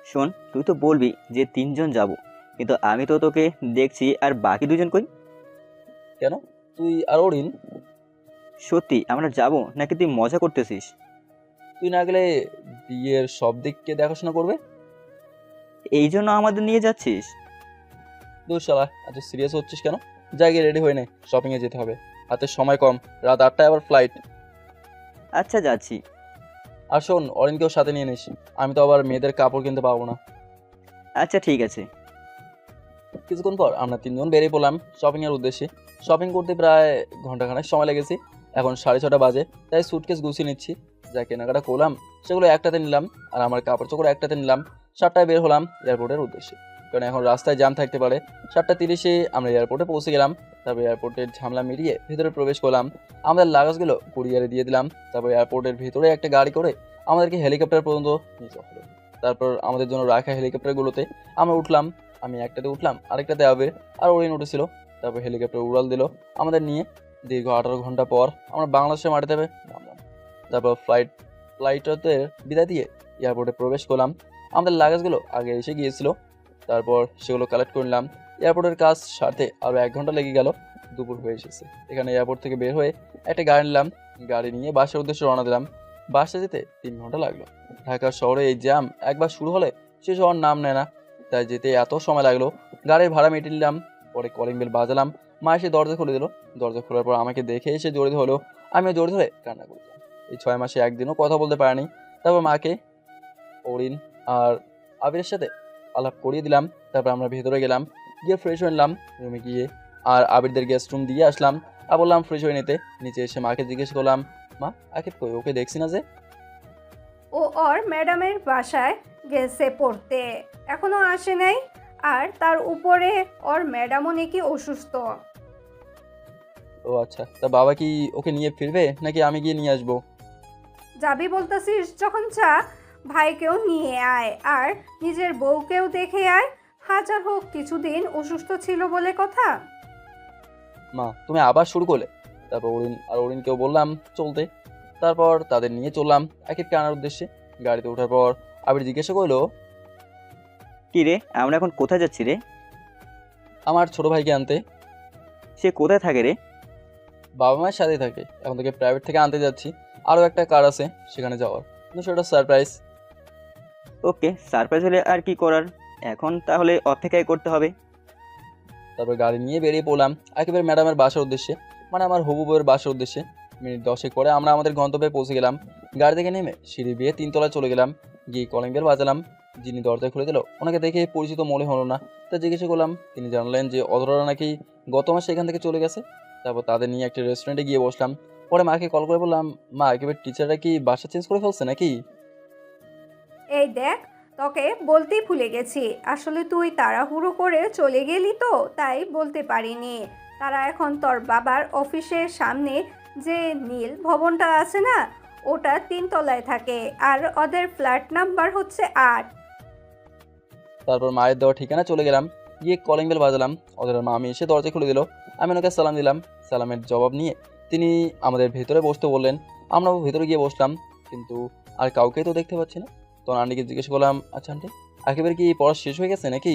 Speaker 6: শোন, তুই তো বলবি যে 3 জন যাব, কিন্তু আমি তো তোকে দেখছি, আর বাকি 2 জন কই?
Speaker 1: কেন, তুই আর অরিন?
Speaker 6: সত্যি আমরা যাব নাকি তুই মজা করতেছিস?
Speaker 1: তুই না গেলে বিয়ের সব দিককে দেখাশোনা করবে।
Speaker 6: এই জন্য আমাদের নিয়ে যাচ্ছিস?
Speaker 1: দূর শালা, এত সিরিয়াস হচ্ছিস কেন? জায়গায় রেডি হয়ে নে, শপিংয়ে যেতে হবে। হাতে সময় কম, রাত 8টায় আবার ফ্লাইট।
Speaker 6: আচ্ছা যাচ্ছি।
Speaker 1: আর শোন, অরিনকেও সাথে নিয়ে নিস, আমি তো আবার মেয়েদের কাপড় কিনতে পারবো না।
Speaker 6: আচ্ছা ঠিক আছে।
Speaker 1: কিছুক্ষণ পর আমরা 3 জন বেরিয়ে পড়লাম শপিংয়ের উদ্দেশ্যে। শপিং করতে প্রায় ঘন্টাখানেক সময় লেগেছে। এখন 6:30 বাজে, তাই সুটকেস গুছিয়ে নিচ্ছি। যা কেনাকাটা করলাম সেগুলো একটাতে নিলাম, আর আমার কাপড় চোপড় একটাতে নিলাম। 7টায় বের হলাম এয়ারপোর্টের উদ্দেশ্যে, কারণ এখন রাস্তায় জ্যাম থাকতে পারে। 7:30-এ আমরা এয়ারপোর্টে পৌঁছে গেলাম। তারপর এয়ারপোর্টের ঝামেলা মিলিয়ে ভেতরে প্রবেশ করলাম। আমাদের লাগেজগুলো কুরিয়ারে দিয়ে দিলাম। তারপর এয়ারপোর্টের ভেতরে একটা গাড়ি করে আমাদেরকে হেলিকপ্টার পর্যন্ত নিয়ে যাওয়া হলো। তারপর আমাদের জন্য রাখা হেলিকপ্টারগুলোতে আমরা উঠলাম। আমি একটাতে উঠলাম, আরেকটাতে আবির আর ওরিন উঠেছিল। তারপর হেলিকপ্টার উড়াল দিল আমাদের নিয়ে। দীর্ঘ 18 ঘন্টা পর আমরা বাংলাদেশের মাটিতে নামলাম। তারপর ফ্লাইটতে বিদায় দিয়ে এয়ারপোর্টে প্রবেশ করলাম। আমাদের লাগেজগুলো আগে এসে গিয়েছিল, তারপর সেগুলো কালেক্ট করে নিলাম। এয়ারপোর্টের কাজ সারতে আরও 1 ঘন্টা লেগে গেল। দুপুর হয়ে এসেছে। এখানে এয়ারপোর্ট থেকে বের হয়ে একটা গাড়ি নিলাম। গাড়ি নিয়ে বাসের উদ্দেশ্যে রওনা দিলাম। বাসে যেতে 3 ঘন্টা লাগলো। ঢাকা শহরে এই জ্যাম একবার শুরু হলে শেষ হওয়ার নাম নেয় না, তাই যেতে এত সময় লাগলো। গাড়ির ভাড়া মিটিয়ে নিলাম। পরে কলিং বেল বাজালাম। মা এসে দরজা খুলে দিল। দরজা খোলার পর আমাকে দেখে এসে জড়িত হলো। আমিও জড়িত হয়ে কান্না করলাম। এই 6 মাসে একদিনও কথা বলতে পারিনি। তারপর মাকে, অরিন আর আবিরের সাথে আলাপ করিয়ে দিলাম। তারপর আমরা ভেতরে গেলাম, গিয়ে ফ্রেশ হয়ে নিলাম রুমে গিয়ে। আর আবিরদের গেস্ট রুম দিয়ে আসলাম আর বললাম ফ্রেশ হয়ে নিতে। নিচে এসে মাকে জিজ্ঞেস করলাম, মা আকিব কই, ওকে দেখছি না যে?
Speaker 3: ও ওর ম্যাডামের বাসায় গেছে পড়তে, এখনো আসে নাই। আর তার উপরে ওর ম্যাডামও নাকি অসুস্থ।
Speaker 1: ও আচ্ছা, তা বাবা কি ওকে নিয়ে ফিরবে নাকি আমি গিয়ে নিয়ে আসবো?
Speaker 3: যাবি বলতেছিস যখন যা, ভাইকেও নিয়ে আয় আর নিজের বউকেও দেখে আয়। হাজার হোক কিছুদিন অসুস্থ ছিল বলে কথা।
Speaker 1: মা তুমি আবার শুরু করলে। তারপর অরিনকেও বললাম চলতে। তারপর তাদের নিয়ে চললাম আকিবকে আনার উদ্দেশ্যে। গাড়িতে ওঠার পর আবির জিজ্ঞাসা করলো,
Speaker 6: কি রে, আমরা এখন কোথায় যাচ্ছি রে?
Speaker 1: আমার ছোট ভাইকে আনতে।
Speaker 6: সে কোথায় থাকে রে?
Speaker 1: বাবা মায়ের সাথেই থাকে, এখন থেকে প্রাইভেট থেকে আনতে যাচ্ছি। আরও একটা কার আছে সেখানে যাওয়ার, কিন্তু সেটা সারপ্রাইজ।
Speaker 6: ওকে, সারপ্রাইজ হলে আর কি করার, এখন তাহলে অপেক্ষাই করতে হবে।
Speaker 1: তারপর গাড়ি নিয়ে বেরিয়ে পড়লাম আকিবের ম্যাডামের বাসার উদ্দেশ্যে, মানে আমার হবু বউয়ের বাসার উদ্দেশ্যে। মিনিট 10 পরে আমরা আমাদের গন্তব্যে পৌঁছে গেলাম। গাড়ি থেকে নেমে সিঁড়ি বেয়ে 3 তলায় চলে গেলাম। গিয়ে কলিং বেল বাজালাম। যিনি দরজা খুলে দিল ওনাকে দেখে পরিচিত মনে হলো না। তা জিজ্ঞাসা করলাম, তিনি জানালেন যে অধরা নাকি গত মাসে এখান থেকে চলে গেছে। তারপর তাদের নিয়ে একটা রেস্টুরেন্টে গিয়ে বসলাম। পরে মাকে কল করে বললাম, মা আকিবের টিচাররা কি বাসা চেঞ্জ করে ফেলছে নাকি?
Speaker 3: এই দেখ, তোকে বলতেই ভুলে গেছি, আসলে তুই তাড়াহুড়ো করে চলে গেলি তো তাই বলতে পারিনি। তারা এখন তোর বাবার অফিসের সামনে যে নীল ভবনটা আছে না, ওটা 3 তলায় থাকে আর ওদের ফ্ল্যাট নাম্বার হচ্ছে 8।
Speaker 1: তারপর মায়ের দেওয়া ঠিকানা চলে গেলাম। গিয়ে কলিং বেল বাজালাম। ওদের মামি এসে দরজা খুলে দিল। আমি ওনাকে সালাম দিলাম। সালামের জবাব নিয়ে তিনি আমাদের ভেতরে বসতে বললেন। আমরাও ভেতরে গিয়ে বসলাম, কিন্তু আর কাউকেই তো দেখতে পাচ্ছি না। তখন আন্টিকে জিজ্ঞেস করলাম, আচ্ছা আন্টি, আকিবের কি পড়া শেষ হয়ে গেছে নাকি?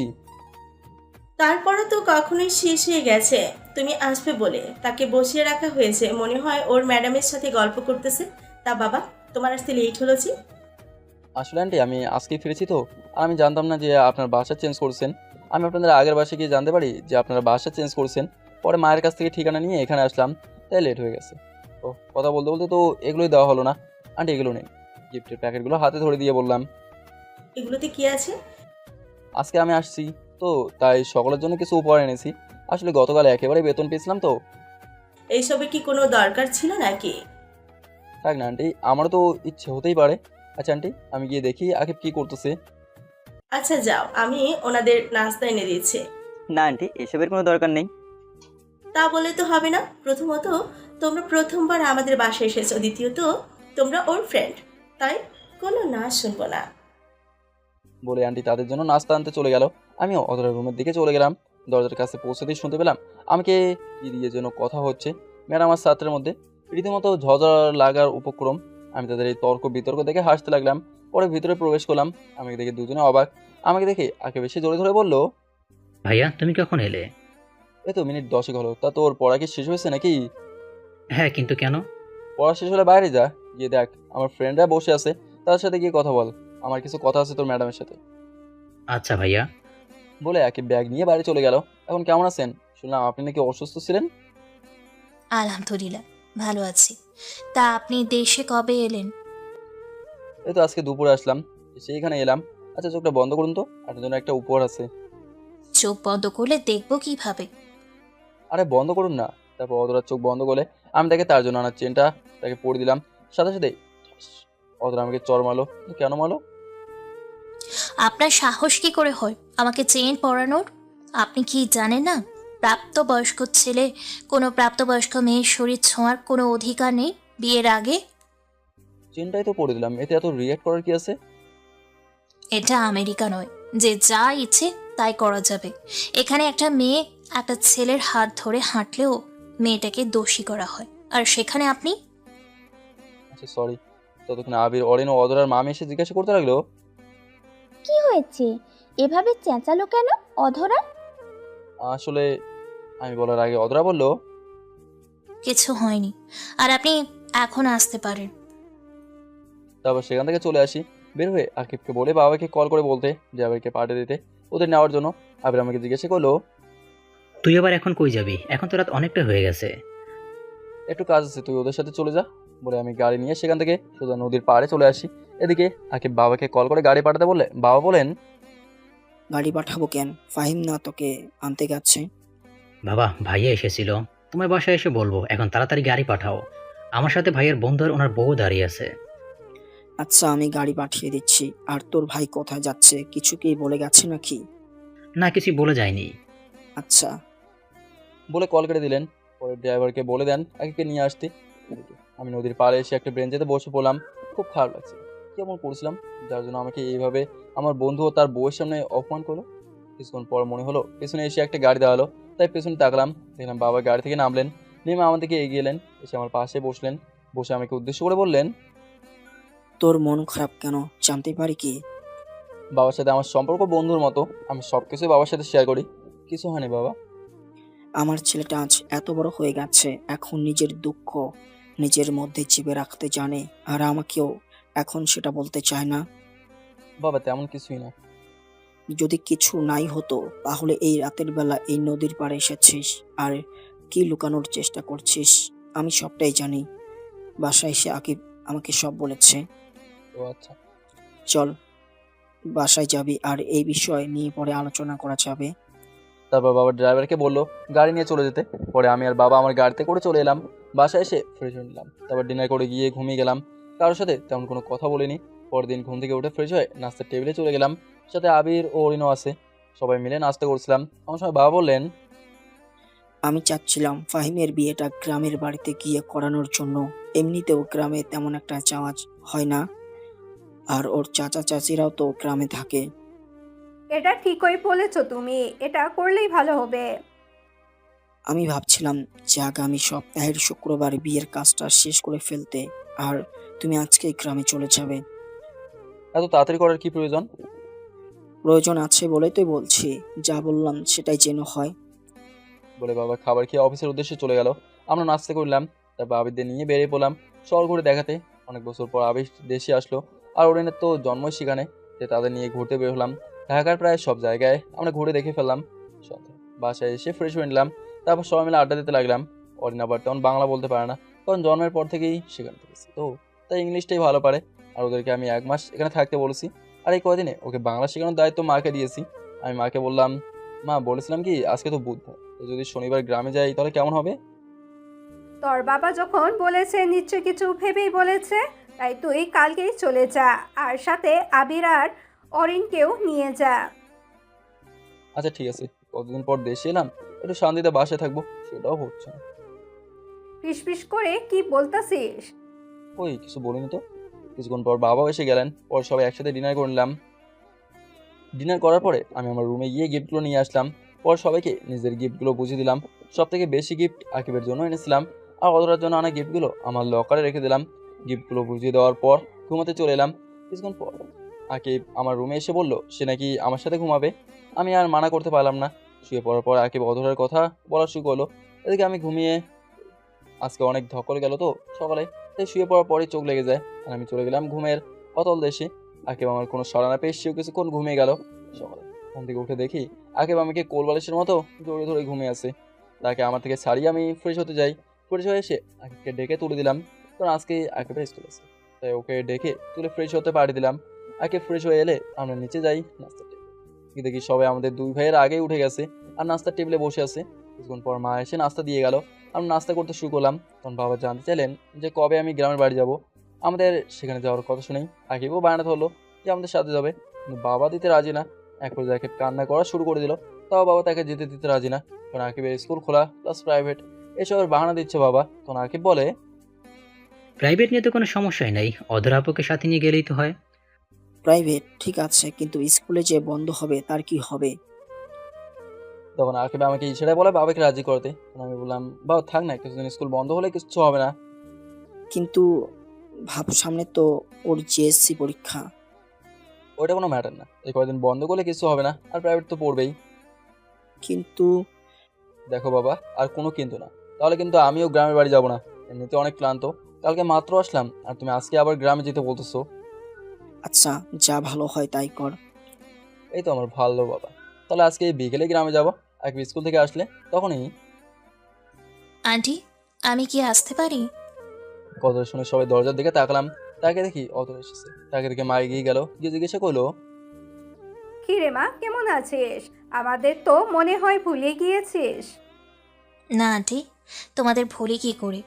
Speaker 11: তারপরও তো কখনোই শেষ হয়ে গেছে। তুমি আসবে বলে তাকে বসিয়ে রাখা হয়েছে, মনে হয় ওর ম্যাডামের সাথে গল্প করতেছে। তা বাবা, তোমার আসতে লেট হলো যে?
Speaker 1: আসলে আন্টি আমি আজকেই ফিরেছি তো, আর আমি জানতাম না যে আপনার বাসা চেঞ্জ করছেন। আমি আপনাদের আগের বাসায় গিয়ে জানতে পারি যে আপনারা বাসা চেঞ্জ করছেন। পরে মায়ের কাছ থেকে ঠিকানা নিয়ে এখানে আসলাম, তাই লেট হয়ে গেছে। ও কথা বলতে বলতে তো এগুলোই দেওয়া হলো না। আন্টি এগুলো নেই। গিফটের প্যাকেটগুলো হাতে ধরে দিয়ে বললাম,
Speaker 11: এগুলোতে কি আছে?
Speaker 1: আজকে আমি আসছি তো তাই সকলের জন্য কিছু উপহার এনেছি। আসলে গতকাল একেবারে বেতন পেয়েছিলাম তো।
Speaker 11: এইসবে কি কোনো দরকার ছিল নাকি?
Speaker 1: থাক না আন্টি, আমারও তো ইচ্ছে হতেই পারে। আচ্ছা আন্টি, আমি গিয়ে দেখি আকিব কি করতেছে।
Speaker 11: আচ্ছা যাও, আমি ওনাদের নাস্তা এনে দিচ্ছি।
Speaker 6: না আন্টি, এসবের কোনো দরকার নেই।
Speaker 11: তা বলে তো হবে না। প্রথমত, তোমরা প্রথমবার আমাদের বাসায় এসেছো, দ্বিতীয়ত তোমরা ওর ফ্রেন্ড, তাই কোনো না শুনবো না।
Speaker 1: বলে আন্টি তাদের জন্য নাস্তা আনতে চলে গেল। আমিও অধরার রুমের দিকে চলে গেলাম। দরজার কাছে পৌঁছতেই শুনতে পেলাম আমাকে কি দিয়ে যেন কথা হচ্ছে ম্যাডাম আর ছাত্রের মধ্যে। রীতিমতো ঝগড়া লাগার উপক্রম। আমি তাদের এই তর্ক বিতর্ক দেখে হাসতে লাগলাম। পরে ভিতরে প্রবেশ করলাম। আমাকে দেখে দুজনে অবাক। আমাকে দেখে আগে বেশি জোরে ধরে বলল,
Speaker 2: ভাইয়া তুমি কখন এলে?
Speaker 1: এ তো মিনিট 10 হলো। তা তোর পড়া কি শেষ হয়েছে নাকি?
Speaker 2: হ্যাঁ, কিন্তু কেন?
Speaker 1: পড়া শেষ হলে বাইরে যা, গিয়ে দেখ আমার ফ্রেন্ডরা বসে আছে, তার সাথে গিয়ে কথা বল। আমার কিছু কথা আছে তোর ম্যাডামের সাথে।
Speaker 2: আচ্ছা ভাইয়া।
Speaker 1: বলে একে ব্যাগ নিয়ে বাইরে চলে গেল। এখন কেমন আছেন? শুনলাম আপনি নাকি অসুস্থ ছিলেন।
Speaker 5: আলহামদুলিল্লাহ, ভালো আছি। তা আপনি দেশে কবে এলেন?
Speaker 1: এই তো আজকে দুপুরে আসলাম, সেইখানে এলাম। আচ্ছা চোখটা বন্ধ করুন তো, আপনার জন্য একটা উপহার আছে।
Speaker 5: চোখ বন্ধ করলে দেখবো কিভাবে?
Speaker 1: আরে বন্ধ করুন না। তারপর অধরার চোখ বন্ধ করলে আমি তাকে তার জন্য আনার চেনটা তাকে পরে দিলাম। সাথে সাথে অধরা আমাকে চর মারলো। কেন মারলো?
Speaker 5: আপনার সাহস কি করে হয় আমাকে চেইন পরানোর? আপনি কি জানেন না, প্রাপ্তবয়স্ক ছেলে কোনো প্রাপ্তবয়স্ক মেয়ের শরীর ছোঁয়ার কোনো অধিকার নেই বিয়ের আগে?
Speaker 1: চেনটাই তো পরে দিলাম, এতে এত রিয়াক্ট করার কি আছে?
Speaker 5: এটা আমেরিকা নয় যে যা ইচ্ছে তাই করা যাবে। এখানে একটা মেয়ে একটা ছেলের হাত ধরে হাঁটলেও মেয়েটাকে দোষী করা হয়, আর সেখানে আপনি?
Speaker 1: আচ্ছা সরি। ততক্ষণে আবির, অরিন ও অধরার মামি এসে জিজ্ঞাসা করতে লাগলো,
Speaker 7: কি হয়েছে? এভাবে চেঁচালো কেন অধরা?
Speaker 1: আসলে আমি বলার আগে অধরা বলল,
Speaker 5: কিছু হয়নি, আর আপনি এখন আসতে পারেন।
Speaker 1: তারপর সেখান থেকে চলে আসি। বের হয়ে আকিবকে বলে বাবাকে কল করে বলতে যে আবিরকে পাঠিয়ে দিতে ওদের নেওয়ার জন্য। আবির আমাকে জিজ্ঞাসা করলো,
Speaker 2: তুই আবার এখন কই যাবি? এখন তো রাত অনেকটা হয়ে গেছে।
Speaker 1: একটু কাজ আছে, তুই ওদের সাথে চলে যা। বলে আমি গাড়ি নিয়ে সেখান থেকে সোজা নদীর পাড়ে চলে আসি। এদিকে আকিব বাবাকে কল করে গাড়ি পাঠাতে বললে বাবা বলেন,
Speaker 4: গাড়ি পাঠাবো কেন? ফাহিম না তোকে আনতে গেছে?
Speaker 2: বাবা, ভাইয়া এসেছিল, তোমার বাসায় এসে বলবো। এখন তাড়াতাড়ি গাড়ি পাঠাও। আমার সাথে ভাইয়ের বন্ধু আর ওনার বউ দাঁড়িয়ে আছে।
Speaker 4: আচ্ছা আমি গাড়ি পাঠিয়ে দিচ্ছি। আর তোর ভাই কোথায় যাচ্ছে, কিছু কি বলে গেছে নাকি?
Speaker 2: না, কিছু বলে যায়নি।
Speaker 4: আচ্ছা।
Speaker 1: বলে কল কেটে দিলেন। পরে ড্রাইভারকে বলে দেন আকিবকে নিয়ে আসতে। এদিকে আমি নদীর পাড়ে এসে একটা বেঞ্চেতে বসে পড়লাম। খুব খারাপ লাগছে, কেমন করেছিলাম যার জন্য আমাকে এইভাবে আমার বন্ধু ও তার বউয়ের সামনে অপমান করলো। কিছুক্ষণ পর মনে হলো পেছনে এসে একটা গাড়ি দাঁড়ালো, তাই পেছনে তাকলাম, দেখলাম বাবা গাড়ি থেকে নামলেন, নেমে আমার দিকে এগিয়ে এলেন, এসে আমার পাশে বসলেন, বসে আমাকে উদ্দেশ্য করে বললেন,
Speaker 4: তোর মন খারাপ কেন জানতে পারি কি?
Speaker 1: বাবার সাথে আমার সম্পর্ক বন্ধুর মতো, আমি সব কিছুই বাবার সাথে শেয়ার করি। কিছু হয়নি বাবা।
Speaker 4: আমার ছেলেটা আজ এত বড় হয়ে গেছে, এখন নিজের দুঃখ নিজের মধ্যে চেপে রাখতে জানে, আর আমাকেও এখন সেটা বলতে চায় না।
Speaker 1: বাবা তেমন কিছুই না।
Speaker 4: যদি কিছু নাই হতো তাহলে এই রাতের বেলা এই নদীর পাড়ে এসেছিস আর কি লুকানোর চেষ্টা করছিস? আমি সবটাই জানি। বাসায় এসে আকিব আমাকে সব বলেছে।
Speaker 1: ও আচ্ছা।
Speaker 4: চল বাসায় যাবি, আর এই বিষয় নিয়ে পরে আলোচনা করা যাবে।
Speaker 1: তারপর বাবা ড্রাইভারকে বললো গাড়ি নিয়ে চলে যেতে। পরে আমি আর বাবা আমার গাড়িতে করে চলে এলাম। বাসায় এসে ফ্রেশ হয়ে নিলাম, তারপর ডিনার করে গিয়ে ঘুমিয়ে গেলাম। কারোর সাথে তেমন কোনো কথা বলিনি। পরের দিন ঘুম থেকে উঠে ফ্রেশ হয়ে নাস্তার টেবিলে চলে গেলাম, সাথে আবির ও অরিনও আছে। সবাই মিলে নাস্তা করছিলাম। আমার সময় বাবা বললেন,
Speaker 4: আমি চাচ্ছিলাম ফাহিমের বিয়েটা গ্রামের বাড়িতে গিয়ে করানোর জন্য। এমনিতেও গ্রামে তেমন একটা যাওয়া হয় না, আর ওর চাচা চাচিরাও তো গ্রামে থাকে।
Speaker 3: এটা ঠিকই বলেছো তুমি, এটা করলেই ভালো হবে।
Speaker 4: আমি ভাবছিলাম যে আগামী সপ্তাহের শুক্রবার বিয়ের কাজটা শেষ করে ফেলতে, আর তুমি আজকে গ্রামে চলে যাবে।
Speaker 1: এত তাড়াতাড়ি করার কি প্রয়োজন?
Speaker 4: প্রয়োজন আছে বলেই তো বলছি, যা বললাম সেটাই যেন হয়।
Speaker 1: বলে বাবা খাবার খেয়ে অফিসের উদ্দেশ্যে চলে গেল। আমরা নাস্তা করলাম, তারপর আবিরদের নিয়ে বেরিয়ে পড়লাম শহর ঘুরে দেখাতে। অনেক বছর পর আবির দেশে আসলো, আর ওরেনের তো জন্মই সেখানে, যে তাদের নিয়ে ঘুরতে বের হলাম। ঢাকার প্রায় সব জায়গায় আমরা ঘুরে দেখে ফেললাম। সন্ধ্যা বাসায় এসে ফ্রেশ হয়ে নিলাম, তারপর সবাই মিলে আড্ডা দিতে লাগলাম। অরিন আবার তেমন বাংলা বলতে পারে না, কারণ জন্মের পর থেকেই সেখানে থেকেছে তো, তাই ইংলিশটাই ভালো পারে। আর ওদেরকে আমি 1 মাস এখানে থাকতে বলেছি, আর এই কদিনে ওকে বাংলা শেখানোর দায়িত্ব মাকে দিয়েছি। আমি মাকে বললাম, মা বলেছিলাম কি আজকে তো বুধবার, তো যদি শনিবার গ্রামে যাই তাহলে কেমন হবে?
Speaker 3: তোর বাবা যখন বলেছে নিশ্চয় কিছু ভেবেই বলেছে, তাই তুই কালকেই চলে যা, আর সাথে আবির আর অরিনকেও নিয়ে যা।
Speaker 1: আচ্ছা ঠিক আছে, কতদিন পর দেশে এলাম, একটু শান্তিতে বাসায় থাকবো, সেটাও হচ্ছে না।
Speaker 3: ফিসফিস করে কি বলতাছিস?
Speaker 1: ওই কিছু বলিনি তো। কিছুক্ষণ পর বাবাও এসে গেলেন, পর সবাই একসাথে ডিনার করে নিলাম। ডিনার করার পরে আমি আমার রুমে গিয়ে গিফটগুলো নিয়ে আসলাম। পর সবাইকে নিজের গিফটগুলো বুঝিয়ে দিলাম। সব থেকে বেশি গিফট আকিবের জন্য এনেছিলাম, আর অধরার জন্য আনা গিফটগুলো আমার লকারে রেখে দিলাম। গিফটগুলো বুঝিয়ে দেওয়ার পর ঘুমাতে চলে এলাম। কিছুক্ষণ পর আকিব আমার রুমে এসে বলল সে নাকি আমার সাথে ঘুমাবে। আমি আর মানা করতে পারলাম না। শুয়ে পড়ার পর আকিব অধরার কথা বলা শুরু করলো। এদিকে আমি ঘুমিয়ে, আজকে অনেক ধকল গেল তো সকালে, তাই শুয়ে পড়ার পরই চোখ লেগে যায়, আর আমি চলে গেলাম ঘুমের অতল দেশে। আকিব আমার কোনো সাড়া না পেয়ে সেও কিছুক্ষণ ঘুমিয়ে গেল। সকালে ঘুম থেকে উঠে দেখি আকিব আমাকে কোল বালিশের মতো জড়িয়ে ধরে ঘুমিয়ে আছে। তাকে আমার থেকে ছাড়িয়ে আমি ফ্রেশ হতে যাই। ফ্রেশ হয়ে এসে আকিবকে ডেকে তুলে দিলাম, কারণ আজকে আকিবের স্কুল আছে, তাই ওকে ডেকে তুলে ফ্রেশ হতে পাঠিয়ে দিলাম। আকিব ফ্রেশ হয়ে এলে আমরা নিচে যাই নাস্তার টেবিলে। দেখি সবাই আমাদের দুই ভাইয়ের আগেই উঠে গেছে আর নাস্তার টেবিলে বসে আছে। কিছুক্ষণ পর মা এসে নাস্তা দিয়ে গেল। আমরা নাস্তা করতে শুরু করলাম, তখন বাবা জানতে চাইলেন যে কবে আমি গ্রামের বাড়ি যাব। আমাদের সেখানে যাওয়ার কথা শুনেই আকিবও বায়না ধরলো যে আমাদের সাথে যাবে, কিন্তু বাবা দিতে রাজি না। এক পর্যায়ে আকিব কান্না করা শুরু করে দিল, তাও বাবা তাকে যেতে দিতে রাজি না, কারণ আকিবের স্কুল খোলা প্লাস প্রাইভেট, এসবের বাহানা দিচ্ছে বাবা। তখন আকিব বলে,
Speaker 2: প্রাইভেট নিয়ে তো কোনো সমস্যাই নাই, অধরা আপুকে সাথে নিয়ে গেলেই তো হয়।
Speaker 4: প্রাইভেট ঠিক আছে, কিন্তু স্কুলে যে বন্ধ হবে তার কি হবে?
Speaker 1: তখন আকিব আমাকে ইশারায় বলে বাবাকে রাজি করতে। তখন আমি বললাম, বাবা থাক না, কিছুদিন স্কুল বন্ধ হলে কিছু হবে না।
Speaker 4: কিন্তু ভাব সামনে তো ওর জিএসসি পরীক্ষা।
Speaker 1: ওইটা কোনো ম্যাটার না, এই কয়েকদিন বন্ধ করলে কিছু হবে না, আর প্রাইভেট তো পড়বেই।
Speaker 4: কিন্তু
Speaker 1: দেখো বাবা, আর কোনো কিন্তু না, তাহলে কিন্তু আমিও গ্রামের বাড়ি যাব না। এমনিতে অনেক ক্লান্ত, কালকে মাত্র আসলাম, আর তুমি আজকে আবার গ্রামে যেতে বলতেছো।
Speaker 4: আচ্ছা, যা ভালো হয় তাই কর।
Speaker 1: এই তো আমার ভালো বাবা, তাহলে আজকে বিকেলে গ্রামে যাব, এক স্কুল থেকে আসলে তখনই।
Speaker 5: আন্টি, আমি কি আসতে পারি?
Speaker 1: কথা শুনে সবাই দরজার দিকে তাকালাম, তাকে দেখি অতর এসেছে। তাকে দেখে মা এগিয়ে গেল, গিয়ে জিজ্ঞাসা করলো,
Speaker 3: কি রে মা, কেমন আছিস? আমাদের তো মনে হয় ভুলে গিয়েছিস।
Speaker 5: না আন্টি, তোমাদের ভুলি কি করে?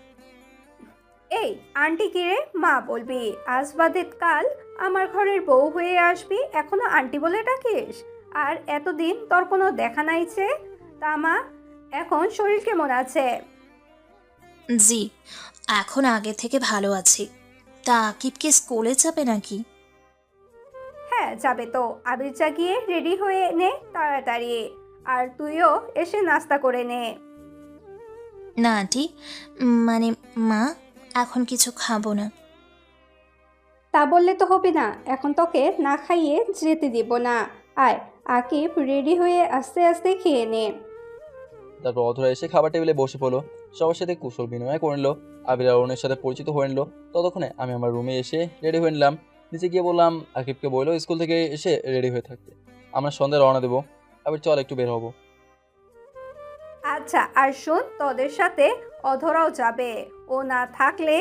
Speaker 3: এই আন্টি কি রে? মা বলবি, আজ বাদে কাল আমার ঘরের বউ হয়ে আসবি, এখনো আন্টি বলে ডাকিস? আর এতদিন তোর কোনো দেখা নাই যে। তা মা, এখন শরীর কেমন আছে?
Speaker 5: জি, এখন আগে থেকে ভালো আছি। তা আকিব কি স্কুলে যাবে নাকি?
Speaker 3: হ্যাঁ যাবে তো। আবির জাগিয়ে রেডি হয়ে নে তাড়াতাড়ি। আর তুইও এসে নাস্তা করে নে।
Speaker 5: না আন্টি, মানে মা, এখন কিছু খাবো না।
Speaker 3: তা বললে তো হবে না, এখন তোকে না খাইয়ে যেতে দিব না। আয়, আকিব রেডি হয়ে আস্তে আস্তে খেয়ে নে।
Speaker 1: তারপর অধরা এসে খাবার টেবিলে বসে পড়লো, সবার সাথে কুশল বিনিময় করে নিল। আবির আর অরুণের সাথে পরিচিত হয়ে নিল। ততক্ষণে আমি আমার রুমে এসে রেডি হয়ে নিলাম। নিচে গিয়ে বললাম আকিবকে বললো স্কুল থেকে এসে রেডি হয়ে থাকতে, আমরা সন্ধ্যায় রওনা দেবো। আবির চল একটু বের হবো।
Speaker 3: আচ্ছা, আর শোন, তোদের সাথে অধরাও যাবে। ও না থাকলে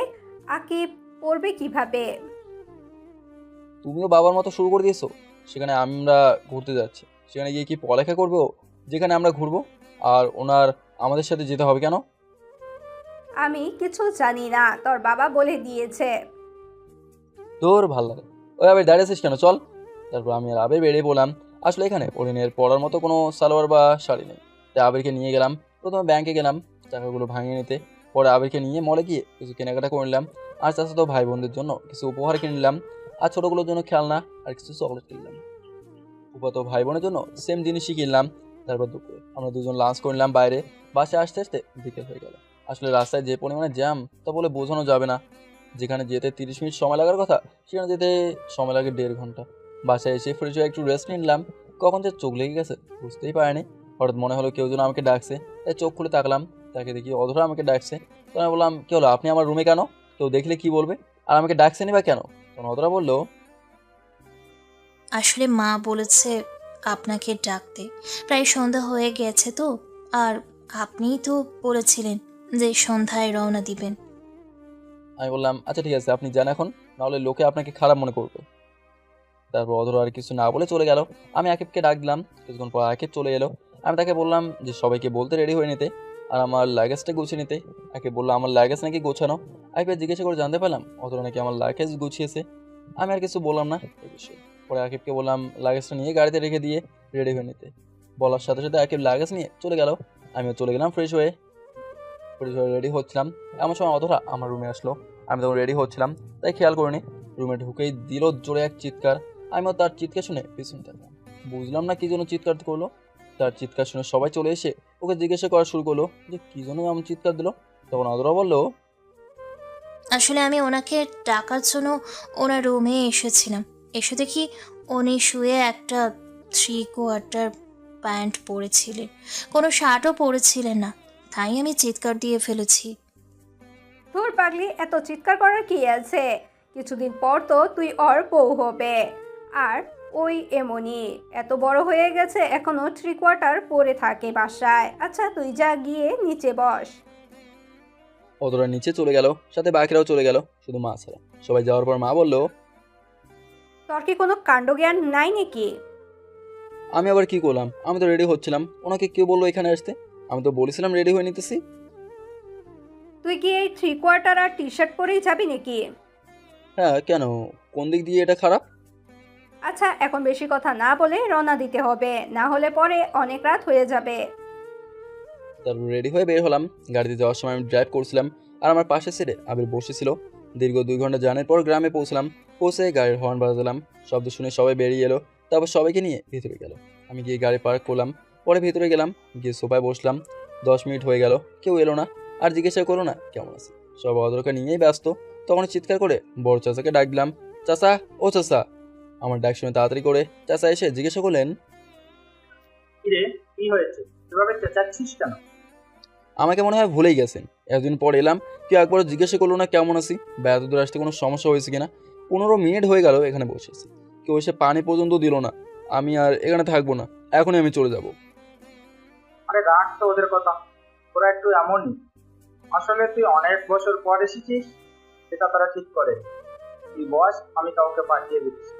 Speaker 3: আকিব পড়বে কিভাবে?
Speaker 1: তুমিও বাবার মতো শুরু করে দিয়েছো। সেখানে আমরা ঘুরতে যাচ্ছি, সেখানে গিয়ে কি পড়ালেখা করবো যেখানে আমরা ঘুরবো? আর ওনার আমাদের সাথে যেতে হবে কেন?
Speaker 3: আমি কিছু জানি না, তোর বাবা বলে দিয়েছে।
Speaker 1: তোর ভাল লাগে। ওই আবির দাঁড়িয়েছিস কেন, চল। তারপর আমি আর আবির বেরিয়ে বললাম। আসলে এখানে অরিনের পড়ার মতো কোনো সালোয়ার বা শাড়ি নেই, তাই আবিরকে নিয়ে গেলাম। প্রথমে ব্যাংকে গেলাম টাকাগুলো ভাঙিয়ে নিতে। পরে আবিরকে নিয়ে মলে গিয়ে কিছু কেনাকাটা করে নিলাম। আর চাচাতো ভাই বোনদের জন্য কিছু উপহার কিনে নিলাম। আর ছোটোগুলোর জন্য খেলনা আর কিছু চকলেট কিনলাম। ফুফাতো ভাই বোনের জন্য সেম জিনিসই কিনলাম। তারপর দুপুরে আমরা দুজন লাঞ্চ করে নিলাম বাইরে। বাসে আসতে আসতে বিকেল হয়ে গেল। আসলে রাস্তায় যে পরিমাণে জ্যাম তা বলে বোঝানো যাবে না। যেখানে যেতে 30 মিনিট সময় লাগার কথা, সেখানে যেতে সময় লাগে 1.5 ঘন্টা। বাসায় এসে ফ্রেশ হয়ে একটু রেস্ট নিলাম। কখন যে চোখ লেগে গেছে বুঝতেই পারিনি। হঠাৎ মনে হলো কেউ যেন আমাকে ডাকছে, তাই চোখ খুলে তাকলাম। তাকে দেখি অধরা আমাকে ডাকছে। তো আমি বললাম কি হলো, আপনি আমার রুমে কেন? কেউ দেখলে কি বলবে? আর আমাকে ডাকছেনই বা কেন? তখন অধরা বললো,
Speaker 5: আসলে মা বলেছে আপনাকে ডাকতে, প্রায় সন্ধ্যা হয়ে গেছে তো। আর আপনিই তো বলেছিলেন যে সন্ধ্যায় রওনা দিবেন।
Speaker 1: আমি বললাম আচ্ছা ঠিক আছে, আপনি যান এখন, নাহলে লোকে আপনাকে খারাপ মনে করবে। তারপর অধরা আর কিছু না বলে চলে গেল। আমি আকিবকে ডাক দিলাম। কিছুক্ষণ পর আকিব চলে এলো। আমি তাকে বললাম যে সবাইকে বলতে রেডি হয়ে নিতে আর আমার লাগেজটা গুছিয়ে নিতে। আকিব বললো আমার লাগেজ নাকি গোছানো। আকিবকে জিজ্ঞাসা করে জানতে পারলাম অধরা নাকি আমার লাগেজ গুছিয়েছে। আমি আর কিছু বললাম না এই বিষয়ে। পরে আকিবকে বললাম লাগেজটা নিয়ে গাড়িতে রেখে দিয়ে রেডি হয়ে নিতে। বলার সাথে সাথে আকিব লাগেজ নিয়ে চলে গেল। আমিও চলে গেলাম ফ্রেশ হয়ে রেডি হচ্ছিলাম। এমন সময় অধরা আমার রুমে আসলো। আমি তখন রেডি হচ্ছিলাম, তাই খেয়াল করিনি। রুমে ঢুকেই দিল জোরে এক চিৎকার। আমিও তার চিৎকার শুনে পিছন তাকালাম। বুঝলাম না কি জন্য চিৎকার করলো। তার চিৎকার শুনে সবাই চলে এসে ওকে জিজ্ঞাসা করা শুরু করলো যে কি জন্য এমন চিৎকার দিল। তখন অধরা বললো,
Speaker 5: আসলে আমি ওনাকে ডাকার জন্য ওনার রুমে এসেছিলাম। এসে দেখি উনি শুয়ে একটা 3/4 প্যান্ট পরেছিলেন, কোনো শার্টও পরেছিলেন না। তাই আমি চিৎকার দিয়ে ফেলেছি।
Speaker 3: ধুর পাগলি, এত চিৎকার করার কি আছে? কিছুদিন পর তো তুই ওর বউ হবে। আর ওই এমনই, এত বড় হয়ে গেছে এখনো 3/4 পরে থাকে বাসায়। আচ্ছা তুই যা গিয়ে নিচে বস।
Speaker 1: অধরা নিচে চলে গেল, সাথে বাকিরাও চলে গেল, শুধু মা ছাড়া। সবাই যাওয়ার পর মা বললো,
Speaker 3: তোর কি কোনো কাণ্ডজ্ঞান নাই নাকি?
Speaker 1: আমি আবার কি করলাম? আমি তো রেডি হচ্ছিলাম, ওনাকে কেউ বললো এখানে আসতে? আমি তো বলেছিলাম রেডি হয়ে নিতেছি।
Speaker 3: তুই কি এই 3/4 আর টি-শার্ট পরেই যাবি নাকি?
Speaker 1: হ্যাঁ কেন, কোন দিক দিয়ে এটা খারাপ?
Speaker 3: আচ্ছা এখন বেশি কথা না বলে রওনা দিতে হবে, না হলে পরে অনেক রাত হয়ে যাবে।
Speaker 1: তারপর রেডি হয়ে বের হলাম। গাড়িতে যাওয়ার সময় আমি ড্রাইভ করছিলাম আর আমার পাশে সিটে আবির বসেছিল। দীর্ঘ 2 ঘন্টা জার্নির পর গ্রামে পৌঁছলাম। পৌঁছে গাড়ির হর্ন বাজালাম। শব্দ শুনে সবাই বেরিয়ে এলো। তারপর সবাইকে নিয়ে ভেতরে গেল। আমি গিয়ে গাড়ি পার্ক করলাম। পরে ভেতরে গেলাম, গিয়ে সোফায় বসলাম। 10 মিনিট হয়ে গেল, কেউ এলো না। আর জিজ্ঞাসা করলো না কেমন আছে। সব অধরকে নিয়েই ব্যস্ত। তখন চিৎকার করে বড় চাচাকে ডাক দিলাম, চাচা, ও চাচা। আমার ডাক শুনে তাড়াতাড়ি করে চাচা এসে জিজ্ঞাসা করলেন,
Speaker 12: কিরে, কি হয়েছে? এভাবে চেঁচাচ্ছিস কেন?
Speaker 1: আমাকে মনে হয় ভুলেই গেছেন। এতদিন পর এলাম, কেউ একবারও জিজ্ঞাসা করলো না কেমন আছি বা এত দূর আসতে কোনো সমস্যা হয়েছে কিনা। 15 মিনিট হয়ে গেল এখানে বসে আছি, কেউ এসে পানি পর্যন্ত দিল না। আমি আর এখানে থাকবো না, এখনই আমি চলে যাব।
Speaker 12: আরে রাখ তো ওদের কথা, ওরা একটু এমনই। আসলে তুই অনেক বছর পর এসেছিস, সেটা তারা ঠিক করে। তুই বস, আমি কাউকে পাঠিয়ে দিচ্ছি।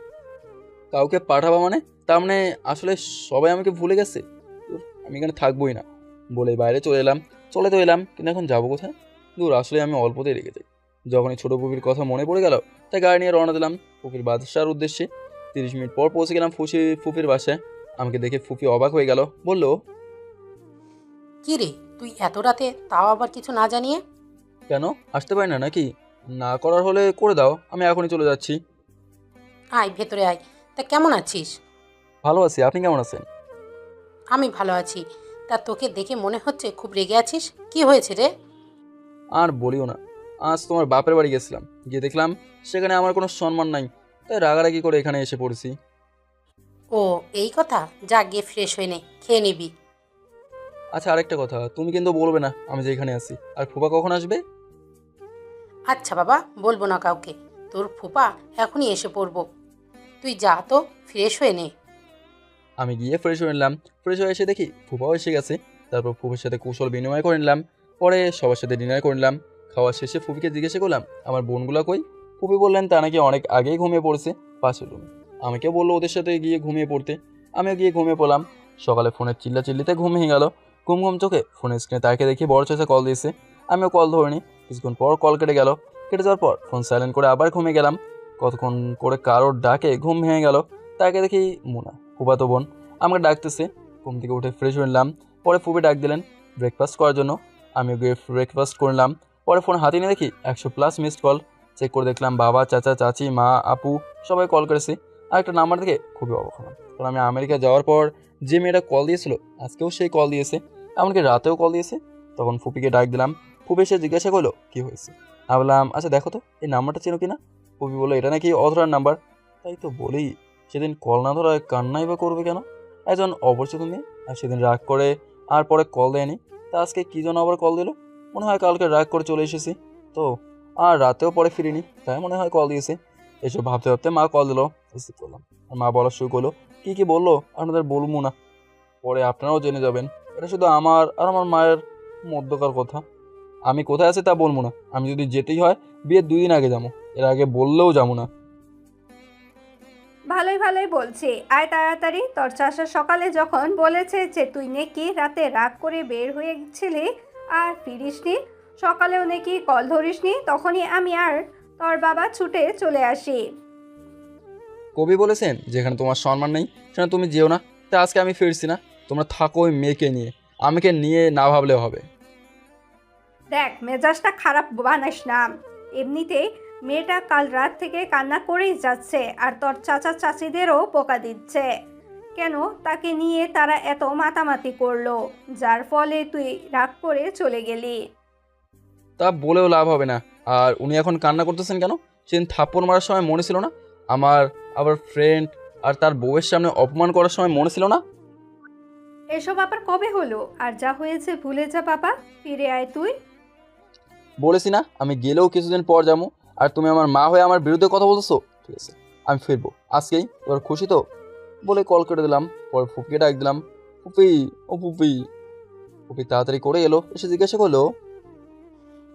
Speaker 1: কাউকে পাঠাবো মানে? তার মানে আসলে সবাই আমাকে ভুলে গেছে। আমি এখানে থাকবোই না বলে বাইরে চলে এলাম। চলে তো এলাম, কিন্তু এখন যাবো কোথায়? দূর, আসলে আমি অল্পতেই রেগে যাই। যখনই ছোটো পুপির কথা মনে পড়ে গেল, তাই গাড়ি নিয়ে রওনা দিলাম ফুপির বাসার উদ্দেশ্যে। 30 মিনিট পর পৌঁছে গেলাম ফুপির বাসায়। আমাকে দেখে ফুপি অবাক হয়ে গেল, বলল,
Speaker 13: কি রে, তুই এত রাতে, তাও আবার কিছু না জানিয়ে?
Speaker 1: কেন আসতে পারি না নাকি? না করার হলে করে দাও, আমি এখনই চলে যাচ্ছি।
Speaker 13: আয় ভেতরে আয়। তা কেমন আছিস?
Speaker 1: ভালো আছি, আপনি কেমন আছেন?
Speaker 13: আমি ভালো আছি। তা তোকে দেখে মনে হচ্ছে খুব রেগে আছিস। কি হয়েছে রে?
Speaker 1: আর বলিও না, আজ তোমার বাপের বাড়ি গেছিলাম, গিয়ে দেখলাম সেখানে আমার কোনো সম্মান নাই, তাই রাগারাগি করে এখানে এসে পড়েছি।
Speaker 13: ও এই কথা, যা গিয়ে ফ্রেশ হয়ে নে, খেয়ে নিবি।
Speaker 1: আচ্ছা, আরেকটা কথা, তুমি কিন্তু বলবে না আমি যে এখানে আছি। আর ফুপা কখন আসবে?
Speaker 13: আচ্ছা বাবা, বলবো না কাউকে। তোর ফুপা এখনই এসে পড়বো। তুই যা তো, ফ্রেশ হয়ে নে।
Speaker 1: আমি গিয়ে ফ্রেশ হয়ে নিলাম। ফ্রেশ হয়ে এসে দেখি ফুপাও এসে গেছে। তারপর ফুপির সাথে কুশল বিনিময় করে নিলাম। পরে সবার সাথে ডিনার করে নিলাম। খাওয়া শেষে ফুপিকে জিজ্ঞাসা করলাম আমার বোনগুলো কই। ফুপি বললেন তা নাকি অনেক আগেই ঘুমিয়ে পড়ছে পাশের রুমে। আমাকে বললো ওদের সাথে গিয়ে ঘুমিয়ে পড়তে। আমিও গিয়ে ঘুমিয়ে পড়লাম। সকালে ফোনের চিল্লাচিল্লিতে ঘুম ভেঙে গেল। ঘুম ঘুম চোখে ফোনের স্ক্রিনে তাকে দেখি বড় চাচা কল দিয়েছে। আমিও কল ধরিনি। কিছুক্ষণ পর কল কেটে গেল। কেটে যাওয়ার পর ফোন সাইলেন্ট করে আবার ঘুমিয়ে গেলাম। কতক্ষণ করে কারোর ডাকে ঘুম ভেঙে গেল। তাকে দেখি মুনা, ফুফাতো বোন, আমাকে ডাকতেছে। ঘুম থেকে উঠে ফ্রেশ হয়ে নিলাম। পরে ফুপি ডাক দিলেন ব্রেকফাস্ট করার জন্য। আমিও গিয়ে ব্রেকফাস্ট করলাম। পরে ফোন হাতে নিয়ে দেখি 100+ মিসড কল। চেক করে দেখলাম বাবা, চাচা, চাচি, মা, আপু সবাই কল করেছে। আর একটা নাম্বার দেখে খুবই অবাক হলাম, কারণ আমি আমেরিকা যাওয়ার পর যে মেয়েটা কল দিয়েছিল আজকেও সেই কল দিয়েছে, এমনকি রাতেও কল দিয়েছে। তখন ফুপিকে ডাক দিলাম। ফুপি এসে জিজ্ঞাসা করলো কী হয়েছে। আমি বললাম আচ্ছা দেখো তো এই নাম্বারটা চেনো কিনা। ফুপি বললো এটা নাকি অধরার নাম্বার। তাই তো বলি, সেদিন কল না ধরায় কান্নাই বা করবে কেন একজন অপরিচিত মেয়ে। আর সেদিন রাগ করে আর পরে কল দেয়নি, তা আজকে কী জন্য আবার কল দিল। মনে হয় কালকে রাগ করে চলে এসেছি তো, আর রাতেও পরে ফিরিনি, তাই মনে হয় কল দিয়েছে। এসব ভাবতে ভাবতে মা কল দিল, রিসিভ করলাম। আর মা বলা শুরু করলো কী কী বললো আপনাদের বলবো না, পরে আপনারাও জেনে যাবেন। এটা শুধু আমার আর আমার মায়ের মধ্যকার কথা। আমি কোথায় আছি তা বলবো না। আমি যদি যেতেই হয় বিয়ের 2 দিন আগে যাবো, এর আগে বললেও যাবো না।
Speaker 3: ভালোই ভালোই বলছি, আয় তাড়াতাড়ি। তোর চাষা সকালে যখন বলেছে যে তুই নাকি রাতে রাগ করে বের হয়ে গেছিলি আর ফিরিসনি, সকালেও নাকি কল ধরিসনি, তখনই আমি আর তোর বাবা ছুটে চলে আসি।
Speaker 1: কবি বলেছেন যেখানে তোমার সম্মান নেই সেখানে তুমি যেও না। তা আজকে আমি ফিরছি না, তোমরা থাকো ওই মেয়েকে নিয়ে, আমাকে নিয়ে না ভাবলেও হবে।
Speaker 3: দেখ মেজাজটা খারাপ বানাস না। এমনিতেই মেয়েটা কাল রাত থেকে কান্না করেই যাচ্ছে আর তোর চাচা চাচিদেরও পোকা দিচ্ছে। কেন তাকে নিয়ে তারা এত মাতামাতি করলো, যার ফলে তুই রাগ করে চলে গেলি।
Speaker 1: তা বলেও লাভ হবে না। আর উনি এখন কান্না করতেছেন কেন? সেদিন থাপ্পড় মারার সময় মনে ছিল না? আমার আবার ফ্রেন্ড আর তার বউয়ের সামনে অপমান করার সময় মনে ছিল না?
Speaker 3: এসব আবার কবে হলো? আর যা হয়েছে ভুলে যা বাবা, ফিরে আয় তুই।
Speaker 1: বলেছি না আমি গেলেও কিছুদিন পর যাবো। আর তুমি আমার মা হয়ে আমার বিরুদ্ধে কথা বলতেছো। ঠিক আছে, আমি ফিরবো আজকেই। এবার খুশি তো? বলে কল কেটে দিলাম। পরে ফুপিকে ডাক দিলাম, ফুপি, ও ফুপি। ফুপি তাড়াতাড়ি করে এলো, এসে জিজ্ঞাসা করলো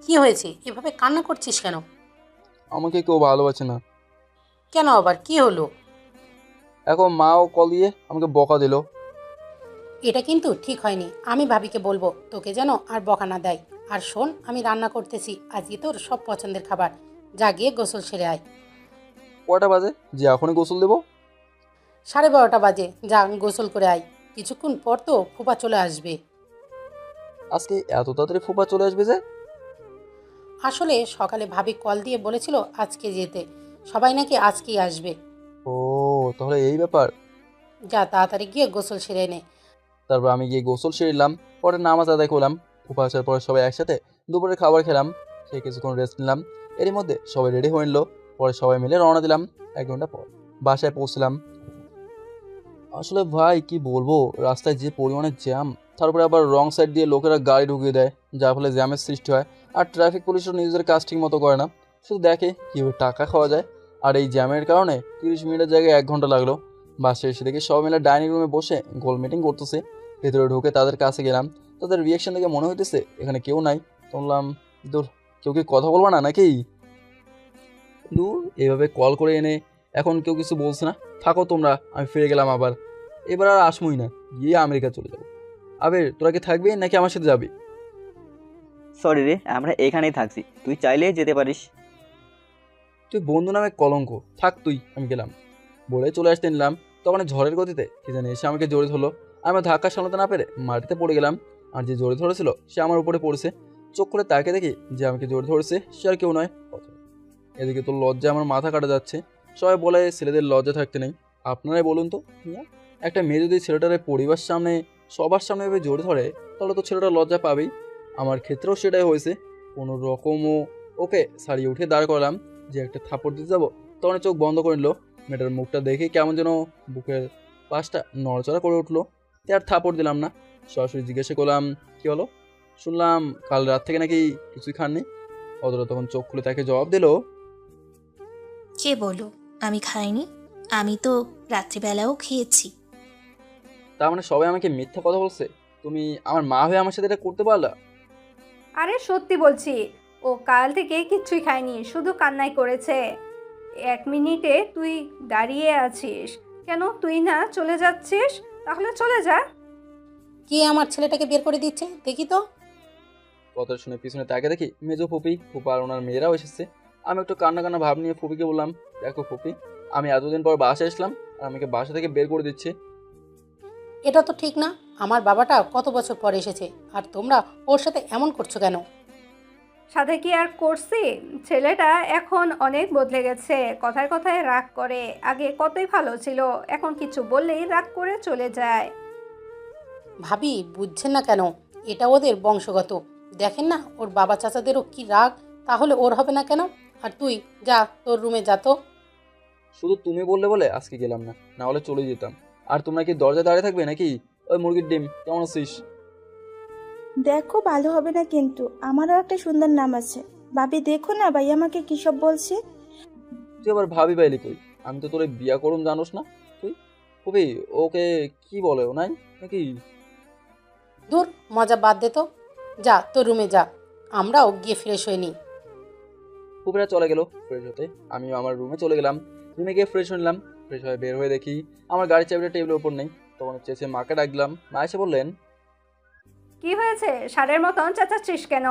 Speaker 13: কি হয়েছে? এভাবে কান্না করছিস কেন?
Speaker 1: আমাকে কেউ ভালোবাসে না।
Speaker 13: কেন আবার কি হলো?
Speaker 1: এখন মাও কল দিয়ে আমাকে বকা দিল।
Speaker 13: এটা কিন্তু ঠিক হয়নি। আমি ভাবিকে বলবো তোকে যেন আর বকা না দেয়। আর শোন, আমি রান্না করতেছি আজকে তোর সব পছন্দের খাবার। যা গিয়ে গোসল সেরে আয়।
Speaker 1: কয়টা বাজে যে এখনই গোসল দেবো?
Speaker 13: 12:30 বাজে, যা গোসল করে আয়। কিছুক্ষণ পর তো ফুপা চলে আসবে।
Speaker 1: আজকে এত তাড়াতাড়ি ফুপা চলে আসবে যে?
Speaker 13: আসলে সকালে ভাবি কল দিয়ে বলেছিল আজকে যেতে, সবাই নাকি আজকেই আসবে।
Speaker 1: ও তাহলে এই ব্যাপার।
Speaker 13: যা তাড়াতাড়ি গিয়ে গোসল সেরে নে।
Speaker 1: তারপর আমি গিয়ে গোসল সেরলাম। পরে নামাজ আদায় করলাম। ফুপা আসার পরে সবাই একসাথে দুপুরের খাবার খেলাম। খেয়ে কিছুক্ষণ রেস্ট নিলাম। এরই মধ্যে সবাই রেডি হয়ে নিল। পরে সবাই মিলে রওনা দিলাম। 1 ঘন্টা পর বাসায় পৌঁছলাম। আসলে ভাই কি বলবো, রাস্তায় যে পরিমাণে জ্যাম, তারপরে আবার রং সাইড দিয়ে লোকেরা গাড়ি ঢুকিয়ে দেয়, যার ফলে জ্যামের সৃষ্টি হয়। আর ট্রাফিক পুলিশও নিজেদের কাজ ঠিক মতো করে না, শুধু দেখে কীভাবে টাকা খাওয়া যায়। আর এই জ্যামের কারণে 30 মিনিটের জায়গায় 1 ঘন্টা লাগলো। বাসে এসে দেখি সবাই মিলে ডাইনিং রুমে বসে গোল মিটিং করতেছে। ভেতরে ঢুকে তাদের কাছে গেলাম। তাদের রিয়াকশন দেখে মনে হইতেছে এখানে কেউ নাই। বললাম দূর, কেউ কি কথা বলবা না নাকি? দূর, এভাবে কল করে এনে এখন কেউ কিছু বলছে না, থাকো তোমরা, আমি ফিরে গেলাম। আবার এবার আর আসমই না, গিয়ে আমেরিকা চলে যাবো। আবে তোরা কি থাকবি নাকি আমার সাথে যাবি?
Speaker 6: সরি রে, আমরা এখানেই থাকছি, তুই চাইলেই যেতে পারিস।
Speaker 1: তুই বন্ধু নামে কলঙ্ক, থাক তুই, আমি গেলাম। বলে চলে আসতে নিলাম। তখন ঝড়ের গতিতে কি জানি এসে আমাকে জড়িয়ে ধরলো। আমি ধাক্কা সামলাতে না পেরে মাটিতে পড়ে গেলাম। আর যে জড়িয়ে ধরেছিল সে আমার উপরে পড়েছে। চোখ খুলে তাকে দেখি যে আমাকে জোর ধরেছে সে আর কেউ নয় অথরা। এদিকে তো লজ্জায় আমার মাথা কাটা যাচ্ছে। সবাই বলে ছেলেদের লজ্জা থাকতে নেই, আপনারাই বলুন তো মিয়া, একটা মেয়ে যদি ছেলেটার পরিবার সামনে সবার সামনে এভাবে জোর ধরে তাহলে তো ছেলেটা লজ্জা পাবেই। আমার ক্ষেত্রেও সেটাই হয়েছে। কোনো রকমও ওকে ছাড়িয়ে উঠে দাঁড় করালাম যে একটা থাপড় দিতে যাবো, তখন চোখ বন্ধ করে নিল। মেয়েটার মুখটা দেখে কেমন যেন বুকের পাশটা নড়াচড়া করে উঠলো। তাই আর থাপড় দিলাম না, সরাসরি জিজ্ঞাসা করলাম কী হলো, শুনলাম কাল রাত থেকে নাকি কিছুই খাননি। অতটা তখন চোখ খুলে তাকে জবাব দিল,
Speaker 5: কে বলো আমি খাইনি? আমি তো রাত্রিবেলাও খেয়েছি।
Speaker 1: তার মানে সবাই আমাকে মিথ্যা কথা বলছে? তুমি আমার মা হয়ে আমার সাথে এটা করতে পারলা?
Speaker 3: আরে সত্যি বলছি, ও কাল থেকে কিচ্ছুই খায়নি, শুধু কান্নাই করেছে। 1 মিনিটে তুই দাঁড়িয়ে আছিস কেন? তুই না চলে যাচ্ছিস? তাহলে চলে যা।
Speaker 13: কে আমার ছেলেটাকে বের করে দিচ্ছে দেখি তো।
Speaker 1: কথা শুনে পিছনে তাকে দেখি মেজো ফুপি, ফুপা আর ওনার মেয়েরাও এসেছে। আমি একটু কান্না কান্না ভাব নিয়ে ফুপিকে বললাম, দেখো ফুপি, আমি এতদিন পর বাসায় আসলাম আর আমাকে বাসা থেকে বের করে দিচ্ছে।
Speaker 13: এটা তো ঠিক না। আমার বাবাটা কত বছর পর এসেছে আর তোমরা ওর সাথে এমন করছো কেন?
Speaker 3: সাথে কি আর করছি, ছেলেটা এখন অনেক বদলে গেছে, কথায় কথায় রাগ করে। আগে কতই ভালো ছিল, এখন কিছু বললেই রাগ করে চলে যায়।
Speaker 13: ভাবি বুঝছেন না কেন? এটা ওদের বংশগত। দেখেন না ওর বাবা চাচাদেরও কি রাগ, তাহলে ওর হবে না কেন? আর তুই যা তোর রুমে যা তো।
Speaker 1: শুধু তুমি বললে বলে আজকে গেলাম না, না হলে চলে যেতাম। আর তোমরা কি দরজায় দাঁড়িয়ে থাকবে নাকি? ওই মুরগির ডিম, কেমন আছিস?
Speaker 14: দেখো ভালো হবে না কিন্তু, আমারও একটা সুন্দর নাম আছে। ভাবি দেখো না ভাই আমাকে কি সব বলছে।
Speaker 1: তুই আবার ভাবি পাইলি কই? আমি তো তোরে বিয়া করুম জানোস না তুই? ফুপি ওকে কি বলে ও নাই নাকি?
Speaker 13: দূর, মজা বাদ দে তো। যা তোর রুমে যা, আমরাও গিয়ে ফ্রেশ হয়ে নিই।
Speaker 1: ফুপিরা চলে গেল ফ্রেশ হতে, আমিও আমার রুমে চলে গেলাম। রুমে গিয়ে ফ্রেশ হয়ে নিলাম। ফ্রেশ হয়ে বের হয়ে দেখি আমার গাড়ির চাবিটা টেবিলের উপর নেই। তখন চেয়েছে মাকে ডাকলাম, মা এসে বললেন,
Speaker 3: কি হয়েছে? ষাঁড়ের মতন চেঁচাচ্ছিস কেন?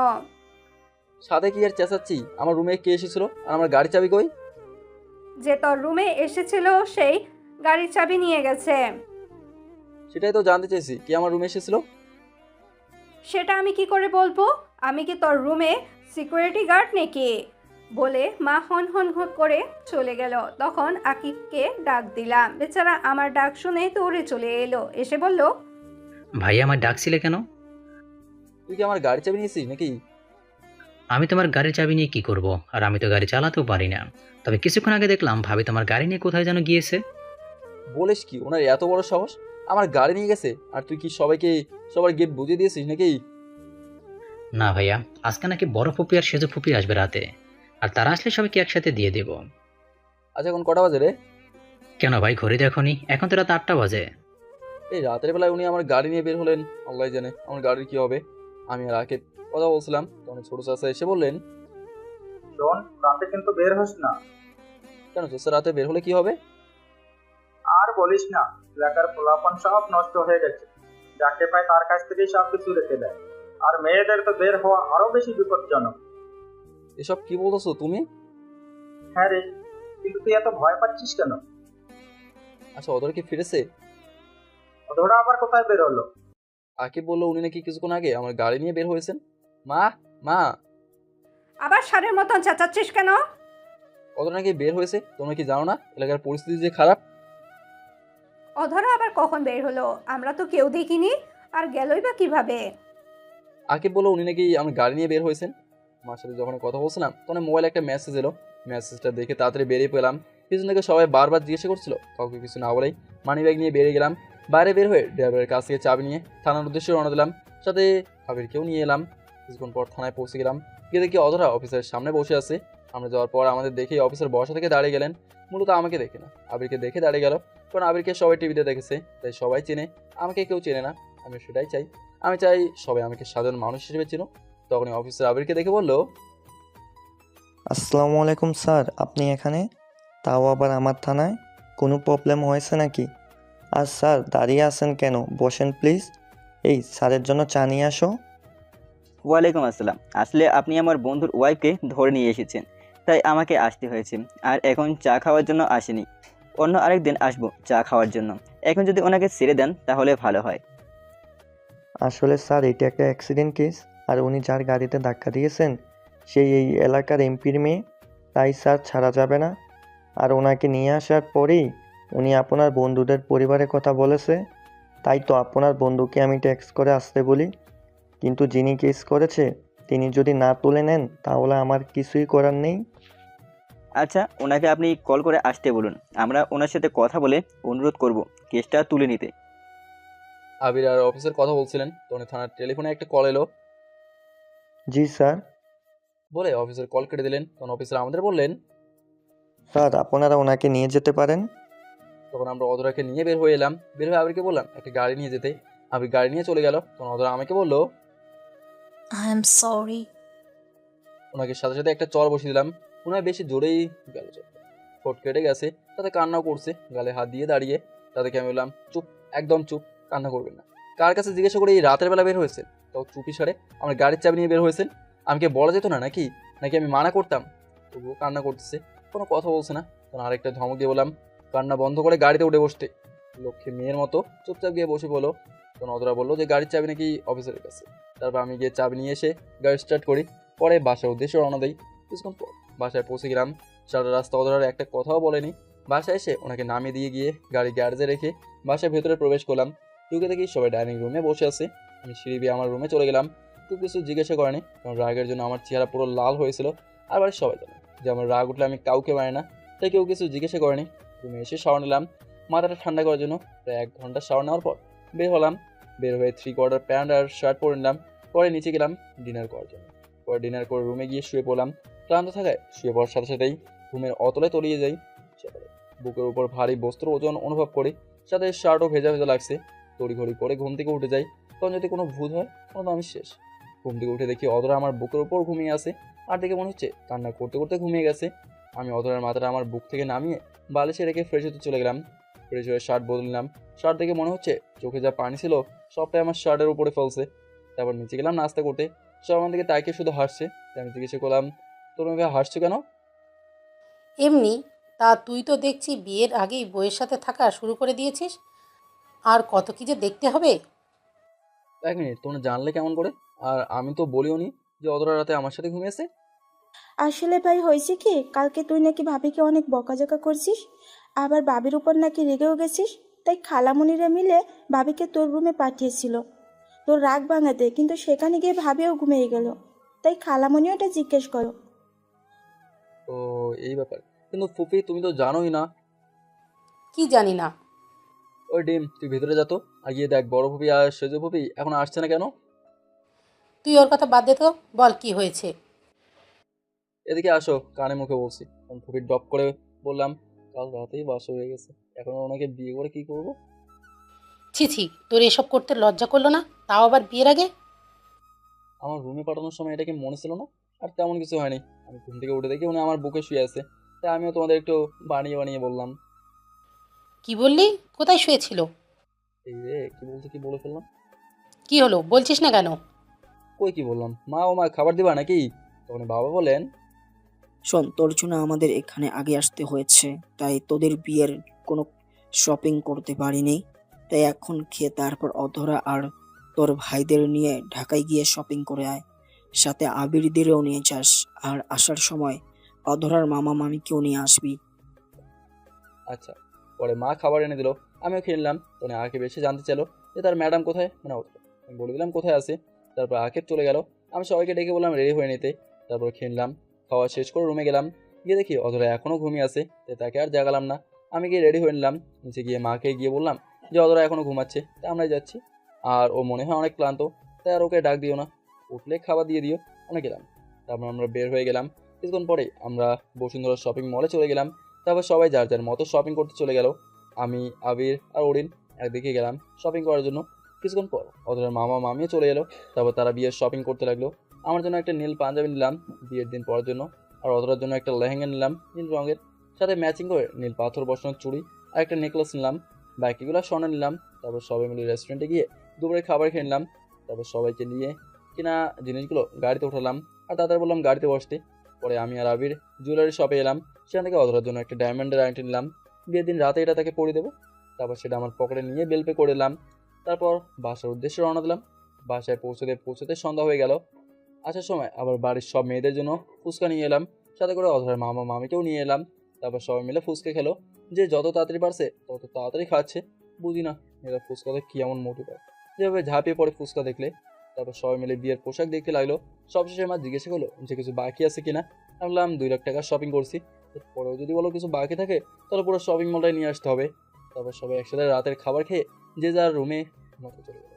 Speaker 1: সাথে কি আর চেঁচাচ্ছি, আমার রুমে কে এসেছিল আর আমার গাড়ির চাবি কই?
Speaker 3: যে তোর রুমে এসেছিল সেই গাড়ির চাবি নিয়ে গেছে।
Speaker 1: সেটাই তো জানতে চেয়েছি, কি আমার রুমে এসেছিল?
Speaker 3: সেটা আমি কি করে বলবো? আমি কি তোর রুমে সিকিউরিটি গার্ড নাকি? বলে মা হন হন হন করে চলে গেল। তখন আকিবকে ডাক দিলাম, বেচারা আমার ডাক শুনে দৌড়ে চলে এলো, এসে বলল,
Speaker 2: ভাইয়া আমার ডাকছিলে কেন?
Speaker 1: তুই কি আমার গাড়ির চাবি নিয়েছিস নাকি?
Speaker 2: আমি তোমার গাড়ির চাবি নিয়ে কি করব? আর আমি তো গাড়ি চালাতেও পারি না। তবে কিছুক্ষণ আগে দেখলাম ভাবি তোমার গাড়ি নিয়ে কোথায় যেন গিয়েছে।
Speaker 1: বলিস কি, ওনার এত বড় সাহস আমার গাড়ি নিয়ে গেছে? আর তুই কি সবার গেট বুঝিয়ে দিয়েছিস নাকি?
Speaker 2: না ভাইয়া, আজকে নাকি বড় ফুপি আর সেজো ফুপি আসবে রাতে, আর তারা আসলে সবাইকে একসাথে দিয়ে দেব।
Speaker 1: আচ্ছা এখন কটা বাজে রে?
Speaker 2: কেন ভাই, ঘড়ি দেখোনি? এখন তো রাত 8টা বাজে।
Speaker 1: এই রাতের বেলায় উনি আমার গাড়ি নিয়ে বের হলেন, আল্লাহ জানে আমার গাড়ির কি হবে। আমি আর আকে কথা বলছিলাম, তখন ছোট চাচা এসে বললেন,
Speaker 12: শোন, রাতে কিন্তু বের হোস না।
Speaker 1: কেন চাচা, রাতে বের হলে কি হবে?
Speaker 12: আর বলিস না, এলাকার পোলাপন সব নষ্ট হয়ে গেছে। যাকে পায় তার কাছ থেকেই সব কিছু রেখে দেয়। আর মেয়েদের তো বের হওয়া আরো বেশি বিপজ্জনক।
Speaker 1: এসব কি বলতেছো তুমি?
Speaker 12: হ্যাঁ রে, কিন্তু তুই এত ভয় পাচ্ছিস কেন?
Speaker 1: আচ্ছা ওদের কি ফিরেছে?
Speaker 12: ওরা আবার কোথায় বের হলো?
Speaker 1: আকিব বললো উনি নাকি কিছুক্ষণ আগে আমার গাড়ি নিয়ে বের হয়েছেন। মা মা,
Speaker 3: আবার ষাঁড়ের মতন চেঁচাচ্ছিস কেন?
Speaker 1: ওদের নাকি বের হয়েছে। তোমরা কি জানো না এলাকার পরিস্থিতি যে খারাপ?
Speaker 3: অধরা আবার কখন বের হলো? আমরা তো কেউ দেখিনি, আর গেলই বা কিভাবে?
Speaker 1: আকিব বললো উনি নাকি আমার গাড়ি নিয়ে বের হয়েছেন। মার সাথে যখন কথা বলছিলাম তখন মোবাইলে একটা মেসেজ এলো। মেসেজটা দেখে তাড়াতাড়ি বেরিয়ে পেলাম। পিছন থেকে সবাই বারবার জিজ্ঞাসা করছিল, কাউকে কিছু না বলেই মানি ব্যাগ নিয়ে বেরিয়ে গেলাম। বাইরে বের হয়ে ড্রাইভারের কাছ থেকে চাবি নিয়ে থানার উদ্দেশ্যে রওনা দিলাম। সাথে আবিরকেও নিয়ে এলাম। কিছুক্ষণ পর থানায় পৌঁছে গেলাম। গিয়ে দেখি অধরা অফিসারের সামনে বসে আছে। আমরা যাওয়ার পর আমাদের দেখে অফিসার বসা থেকে দাঁড়িয়ে গেলেন। মূলত আমাকে দেখে না, আবিরকে দেখে দাঁড়িয়ে গেল। কারণ আবিরকে সবাই টিভিতে দেখেছে, তাই সবাই চেনে, আমাকে কেউ চেনে না। আমি সেটাই চাই, আমি চাই সবাই আমাকে সাধারণ মানুষ হিসেবে চিনো। তখনই অফিসার আবিরকে দেখে বলল,
Speaker 15: আসসালামু আলাইকুম স্যার, আপনি এখানে? তাও আবার আমার থানায়? কোনো প্রবলেম হয়েছে নাকি? আর স্যার দাঁড়িয়ে আছেন কেন? বসেন প্লিজ। এই স্যারের জন্য চা নিয়ে আসো।
Speaker 6: ওয়ালাইকুম আসসালাম। আসলে আপনি আমার বন্ধুর ওয়াইফকে ধরে নিয়ে এসেছেন, তাই আমাকে আসতে হয়েছে। আর এখন চা খাওয়ার জন্য আসেনি, অন্য আরেকদিন আসবো চা খাওয়ার জন্য। এখন যদি ওনাকে ছেড়ে দেন তাহলে ভালো হয়।
Speaker 15: আসলে স্যার এটা একটা অ্যাক্সিডেন্ট কেস, আর উনি যার গাড়িতে ধাক্কা দিয়েছেন সেই এই এলাকার এমপির মেয়ে, তাই স্যার ছাড়া যাবে না। আর ওনাকে নিয়ে আসার পরেই উনি আপনার বন্ধুদের পরিবারের কথা বলেছে, তাই তো আপনার বন্ধুকে আমি টেক্সট করে আসতে বলি। কিন্তু যিনি কেস করেছে তিনি যদি না তুলে নেন তাহলে আমার কিছুই করার নেই।
Speaker 6: আচ্ছা, ওনাকে আপনি কল করে আসতে বলুন, আমরা ওনার সাথে কথা বলে অনুরোধ করব কেসটা তুলে নিতে।
Speaker 1: আবির আর অফিসের কথা বলছিলেন, তখন থানার টেলিফোনে একটা কল এলো।
Speaker 15: জি স্যার।
Speaker 1: বলে অফিসের কল কেটে দিলেন। তখন অফিসার আমাদের বললেন,
Speaker 15: স্যার আপনারা ওনাকে নিয়ে যেতে পারেন।
Speaker 1: তখন আমরা অধরাকে নিয়ে বের হয়ে এলাম। বের হয়ে আবিরকে বললাম একটা গাড়ি নিয়ে যেতে। আবির গাড়ি নিয়ে চলে গেল। তখন অধরা আমাকে বললো,
Speaker 5: আই এম সরি।
Speaker 1: ওনাকে সাথে সাথে একটা চর বসিয়ে দিলাম। ওনার বেশি জোরেই গেল চরটা, ফোট কেটে গেছে। তাতে কান্নাও করছে, গালে হাত দিয়ে দাঁড়িয়ে। তাদেরকে আমি বললাম, চুপ, একদম চুপ, কান্না করবেন না। কার কাছে জিজ্ঞাসা করে এই রাতের বেলা বের হয়েছে? তাও চুপি সারে আমার গাড়ির চাবি নিয়ে বের হয়েছেন। আমাকে বলা যেত না নাকি? নাকি আমি মানা করতাম? তবুও কান্না করতেছে, কোনো কথা বলছে না। তখন আরেকটা ধমক দিয়ে বললাম কান্না বন্ধ করে গাড়িতে উঠে বসতে। লক্ষ্মী মেয়ের মতো চুপচাপ গিয়ে বসে বলো। তখন অধরা বললো যে গাড়ির চাবি নাকি অফিসারের কাছে। তারপর আমি গিয়ে চাবি নিয়ে এসে গাড়ি স্টার্ট করি। পরে বাসার উদ্দেশ্যে রওনা দিই। কিছুক্ষণ পর বাসায় পৌঁছে গেলাম। সারা রাস্তা অধরার একটা কথাও বলেনি। বাসায় এসে ওনাকে নামিয়ে দিয়ে গিয়ে গাড়ি গ্যারেজে রেখে বাসায় ভেতরে প্রবেশ করলাম। ঢুকে দেখি সবাই ডাইনিং রুমে বসে আছে। আমি সিঁড়ি দিয়ে আমার রুমে চলে গেলাম। কেউ কিছু জিজ্ঞাসা করেনি, কারণ রাগের জন্য আমার চেহারা পুরো লাল হয়েছিল। আর বাড়ির সবাই জানে যে আমার রাগ উঠলে আমি কাউকে মারি না, তাই কেউ কিছু জিজ্ঞাসা করেনি। রুমে এসে শাওয়ার নিলাম মাথাটা ঠান্ডা করার জন্য। প্রায় 1 ঘন্টা শাওয়ার নেওয়ার পর বের হলাম। বের হয়ে 3/4 প্যান্ট আর শার্ট পরে নিলাম। পরে নিচে গেলাম ডিনার করার জন্য। পরে ডিনার করে রুমে গিয়ে শুয়ে পড়লাম। ক্লান্ত থাকায় শুয়ে পড়ার সাথে সাথেই ঘুমের অতলে তলিয়ে যাই। সেপরে বুকের উপর ভারী বস্ত্র ওজন অনুভব করি, সাথে শার্টও ভেজা ভেজা লাগছে। তড়িঘড়ি করে ঘুম থেকে উঠে যাই, তখন যদি কোনো ভূত হয় তাহলে আমি শেষ। ঘুম থেকে উঠে দেখি অধরা আমার বুকের উপর ঘুমিয়ে আছে, আর দেখে মনে হচ্ছে কান্না করতে করতে ঘুমিয়ে গেছে। আমি অধরার মাথাটা আমার বুক থেকে নামিয়ে বালিশে রেখে ফ্রেশ হতে চলে গেলাম। ফ্রেশ হয়ে শার্ট বদলে নিলাম। শার্ট দেখে মনে হচ্ছে চোখে যা পানি ছিল সবটাই আমার শার্টের উপরে ফেলছে। তারপর নিচে গেলাম নাস্তা করতে। সব আমার দিকে তাকিয়ে শুধু হাসছে। তাই আমি জিজ্ঞাসা করলাম, তুমি হাসছো কেন?
Speaker 13: এমনি। তা তুই তো দেখছি বিয়ের আগেই বইয়ের সাথে থাকা শুরু করে দিয়েছিস। আর কত কি যে দেখতে হবে।
Speaker 1: 1 মিনিট, তোমরা জানলে কেমন করে? আর আমি তো বলিও নি যে অধরা রাতে আমার সাথে ঘুমিয়েছে।
Speaker 14: আসলে ভাই হয়েছে কি, কালকে তুই নাকি ভাবিকে অনেক বকাঝকা করছিস, আবার ভাবির উপর নাকি রেগেও গেছিস। তাই খালামণিরা মিলে ভাবিকে তোর রুমে পাঠিয়েছিল তোর রাগ ভাঙাতে, কিন্তু সেখানে গিয়ে ভাবিও ঘুমিয়ে গেল। তাই খালামণিও এটা জিজ্ঞেস করো।
Speaker 1: তো এই ব্যাপার। কিন্তু ফুপি তুমি তো জানোই না।
Speaker 13: কি জানি না?
Speaker 1: ওই ডিম, তুই ভেতরে যা তো, আর গিয়ে দেখ বড় ফুপি আর সেজ ফুপি এখন আসছে না কেন।
Speaker 13: তুই ওর কথা বাদ দে তো, বল কি হয়েছে।
Speaker 1: এদিকে আসো, কানে মুখে বলছি। তখন ফুপি ডপ করে বললাম, কাল রাতেই বাসা হয়ে গেছে, এখন ওনাকে বিয়ে করে কি করব?
Speaker 13: ছি ছি, তোর এসব করতে লজ্জা করলো না? তাও আবার বিয়ের আগে।
Speaker 1: আমার রুমে পাঠানোর সময় এটা কি মনে ছিল না? আর তেমন কিছু হয়নি। আমি ঘুম থেকে উঠে দেখি উনি আমার বুকে শুয়ে আছে। তাই আমিও তোমাদের একটু বানিয়ে বানিয়ে বললাম।
Speaker 13: কি বললি? কোথায় শুয়েছিল?
Speaker 1: এই রে, কি বলতে কি বলে ফেললাম।
Speaker 13: কি হলো বলছিস না কেন?
Speaker 1: কই কি বললাম, মা ও মা খাবার দিবা নাকি? তখন বাবা বলেন,
Speaker 4: শোন, তোর জন্য আমাদের এখানে আগে আসতে হয়েছে, তাই তোদের বিয়ের কোনো শপিং করতে পারিনি। তাই এখন খেয়ে তারপর অধরা আর তোর ভাইদের নিয়ে ঢাকায় গিয়ে শপিং করে আয়, সাথে আবিরদেরও নিয়ে যাস। আর আসার সময় অধরার মামা মামিকেও নিয়ে আসবি।
Speaker 1: আচ্ছা। পরে মা খাবার এনে দিল, আমিও খেয়ে নিলাম। তখন আকে বেশি জানতে চাইলো যে তার ম্যাডাম কোথায়, মানে অধরা। আমি বলে দিলাম কোথায় আছে। তারপর আকেব চলে গেল। আমি সবাইকে ডেকে বললাম রেডি হয়ে নিতে। তারপর খেয়ে নিলাম। খাওয়া শেষ করে রুমে গেলাম। গিয়ে দেখি অধরা এখনও ঘুমিয়ে আছে। তাই তাকে আর জাগালাম না। আমি গিয়ে রেডি হয়ে নিলাম। নিচে গিয়ে মাকে গিয়ে বললাম যে অধরা এখনও ঘুমাচ্ছে, তাই আমরাই যাচ্ছি। আর ও মনে হয় অনেক ক্লান্ত, তাই আর ওকে ডাক দিও না, উঠলে খাবার দিয়ে দিও। অনেক গেলাম। তারপর আমরা বের হয়ে গেলাম। কিছুক্ষণ পরে আমরা বসুন্ধরা শপিং মলে চলে গেলাম। তারপর সবাই যার যার মতো শপিং করতে চলে গেল। আমি, আবির আর অরিন একদিকে গেলাম শপিং করার জন্য। কিছুক্ষণ পর অধরার মামা মামিও চলে এলো। তারপর তারা বিয়ের শপিং করতে লাগলো। আমার জন্য একটা নীল পাঞ্জাবি নিলাম বিয়ের দিন পরার জন্য, আর অধরার জন্য একটা লেহেঙ্গা নিলাম নীল রঙের, সাথে ম্যাচিং করে নীল পাথর বসানোর চুড়ি আর একটা নেকলেস নিলাম। বাকিগুলো স্বর্ণ নিলাম। তারপর সবাই মিলে রেস্টুরেন্টে গিয়ে দুপুরে খাবার খেয়ে নিলাম। তারপর সবাইকে নিয়ে কিনা জিনিসগুলো গাড়িতে উঠালাম আর তাদের বললাম গাড়িতে বসতে। পরে আমি আর আবির জুয়েলারি শপে এলাম। সেখান থেকে অধরার জন্য একটা ডায়মন্ডের আংটি নিলাম। বিয়ের দিন রাতে এটা তাকে পরিয়ে দেবো। তারপর সেটা আমার পকেটে নিয়ে বেল পে করে দিলাম। তারপর বাসার উদ্দেশ্যে রওনা দিলাম। বাসায় পৌঁছতে পৌঁছতে সন্ধ্যা হয়ে গেল। আসার সময় আবার বাড়ির সব মেয়েদের জন্য ফুচকা নিয়ে এলাম, সাথে করে অধরার মামা মামিকেও নিয়ে এলাম। তারপর সবাই মিলে ফুচকা খেলো। যে যত তাড়াতাড়ি পারছে তত তাড়াতাড়ি খাচ্ছে। বুঝি না এরা ফুচকাতে কি এমন মোটু পায়, যেভাবে ঝাঁপিয়ে পড়ে ফুচকা দেখলে। তারপর সবাই মিলে বিয়ের পোশাক দেখতে লাগলো। সবশেষে আমার জিজ্ঞাসা করলো যে কিছু বাকি আছে কিনা। আমি বললাম 2 লাখ টাকার শপিং করছি, পরেও যদি বলো কিছু বাকি থাকে তাহলে পুরো শপিং মলটাই নিয়ে আসতে হবে। তারপর সবাই একসাথে রাতের খাবার খেয়ে যে যার রুমে মতো চলে গেল।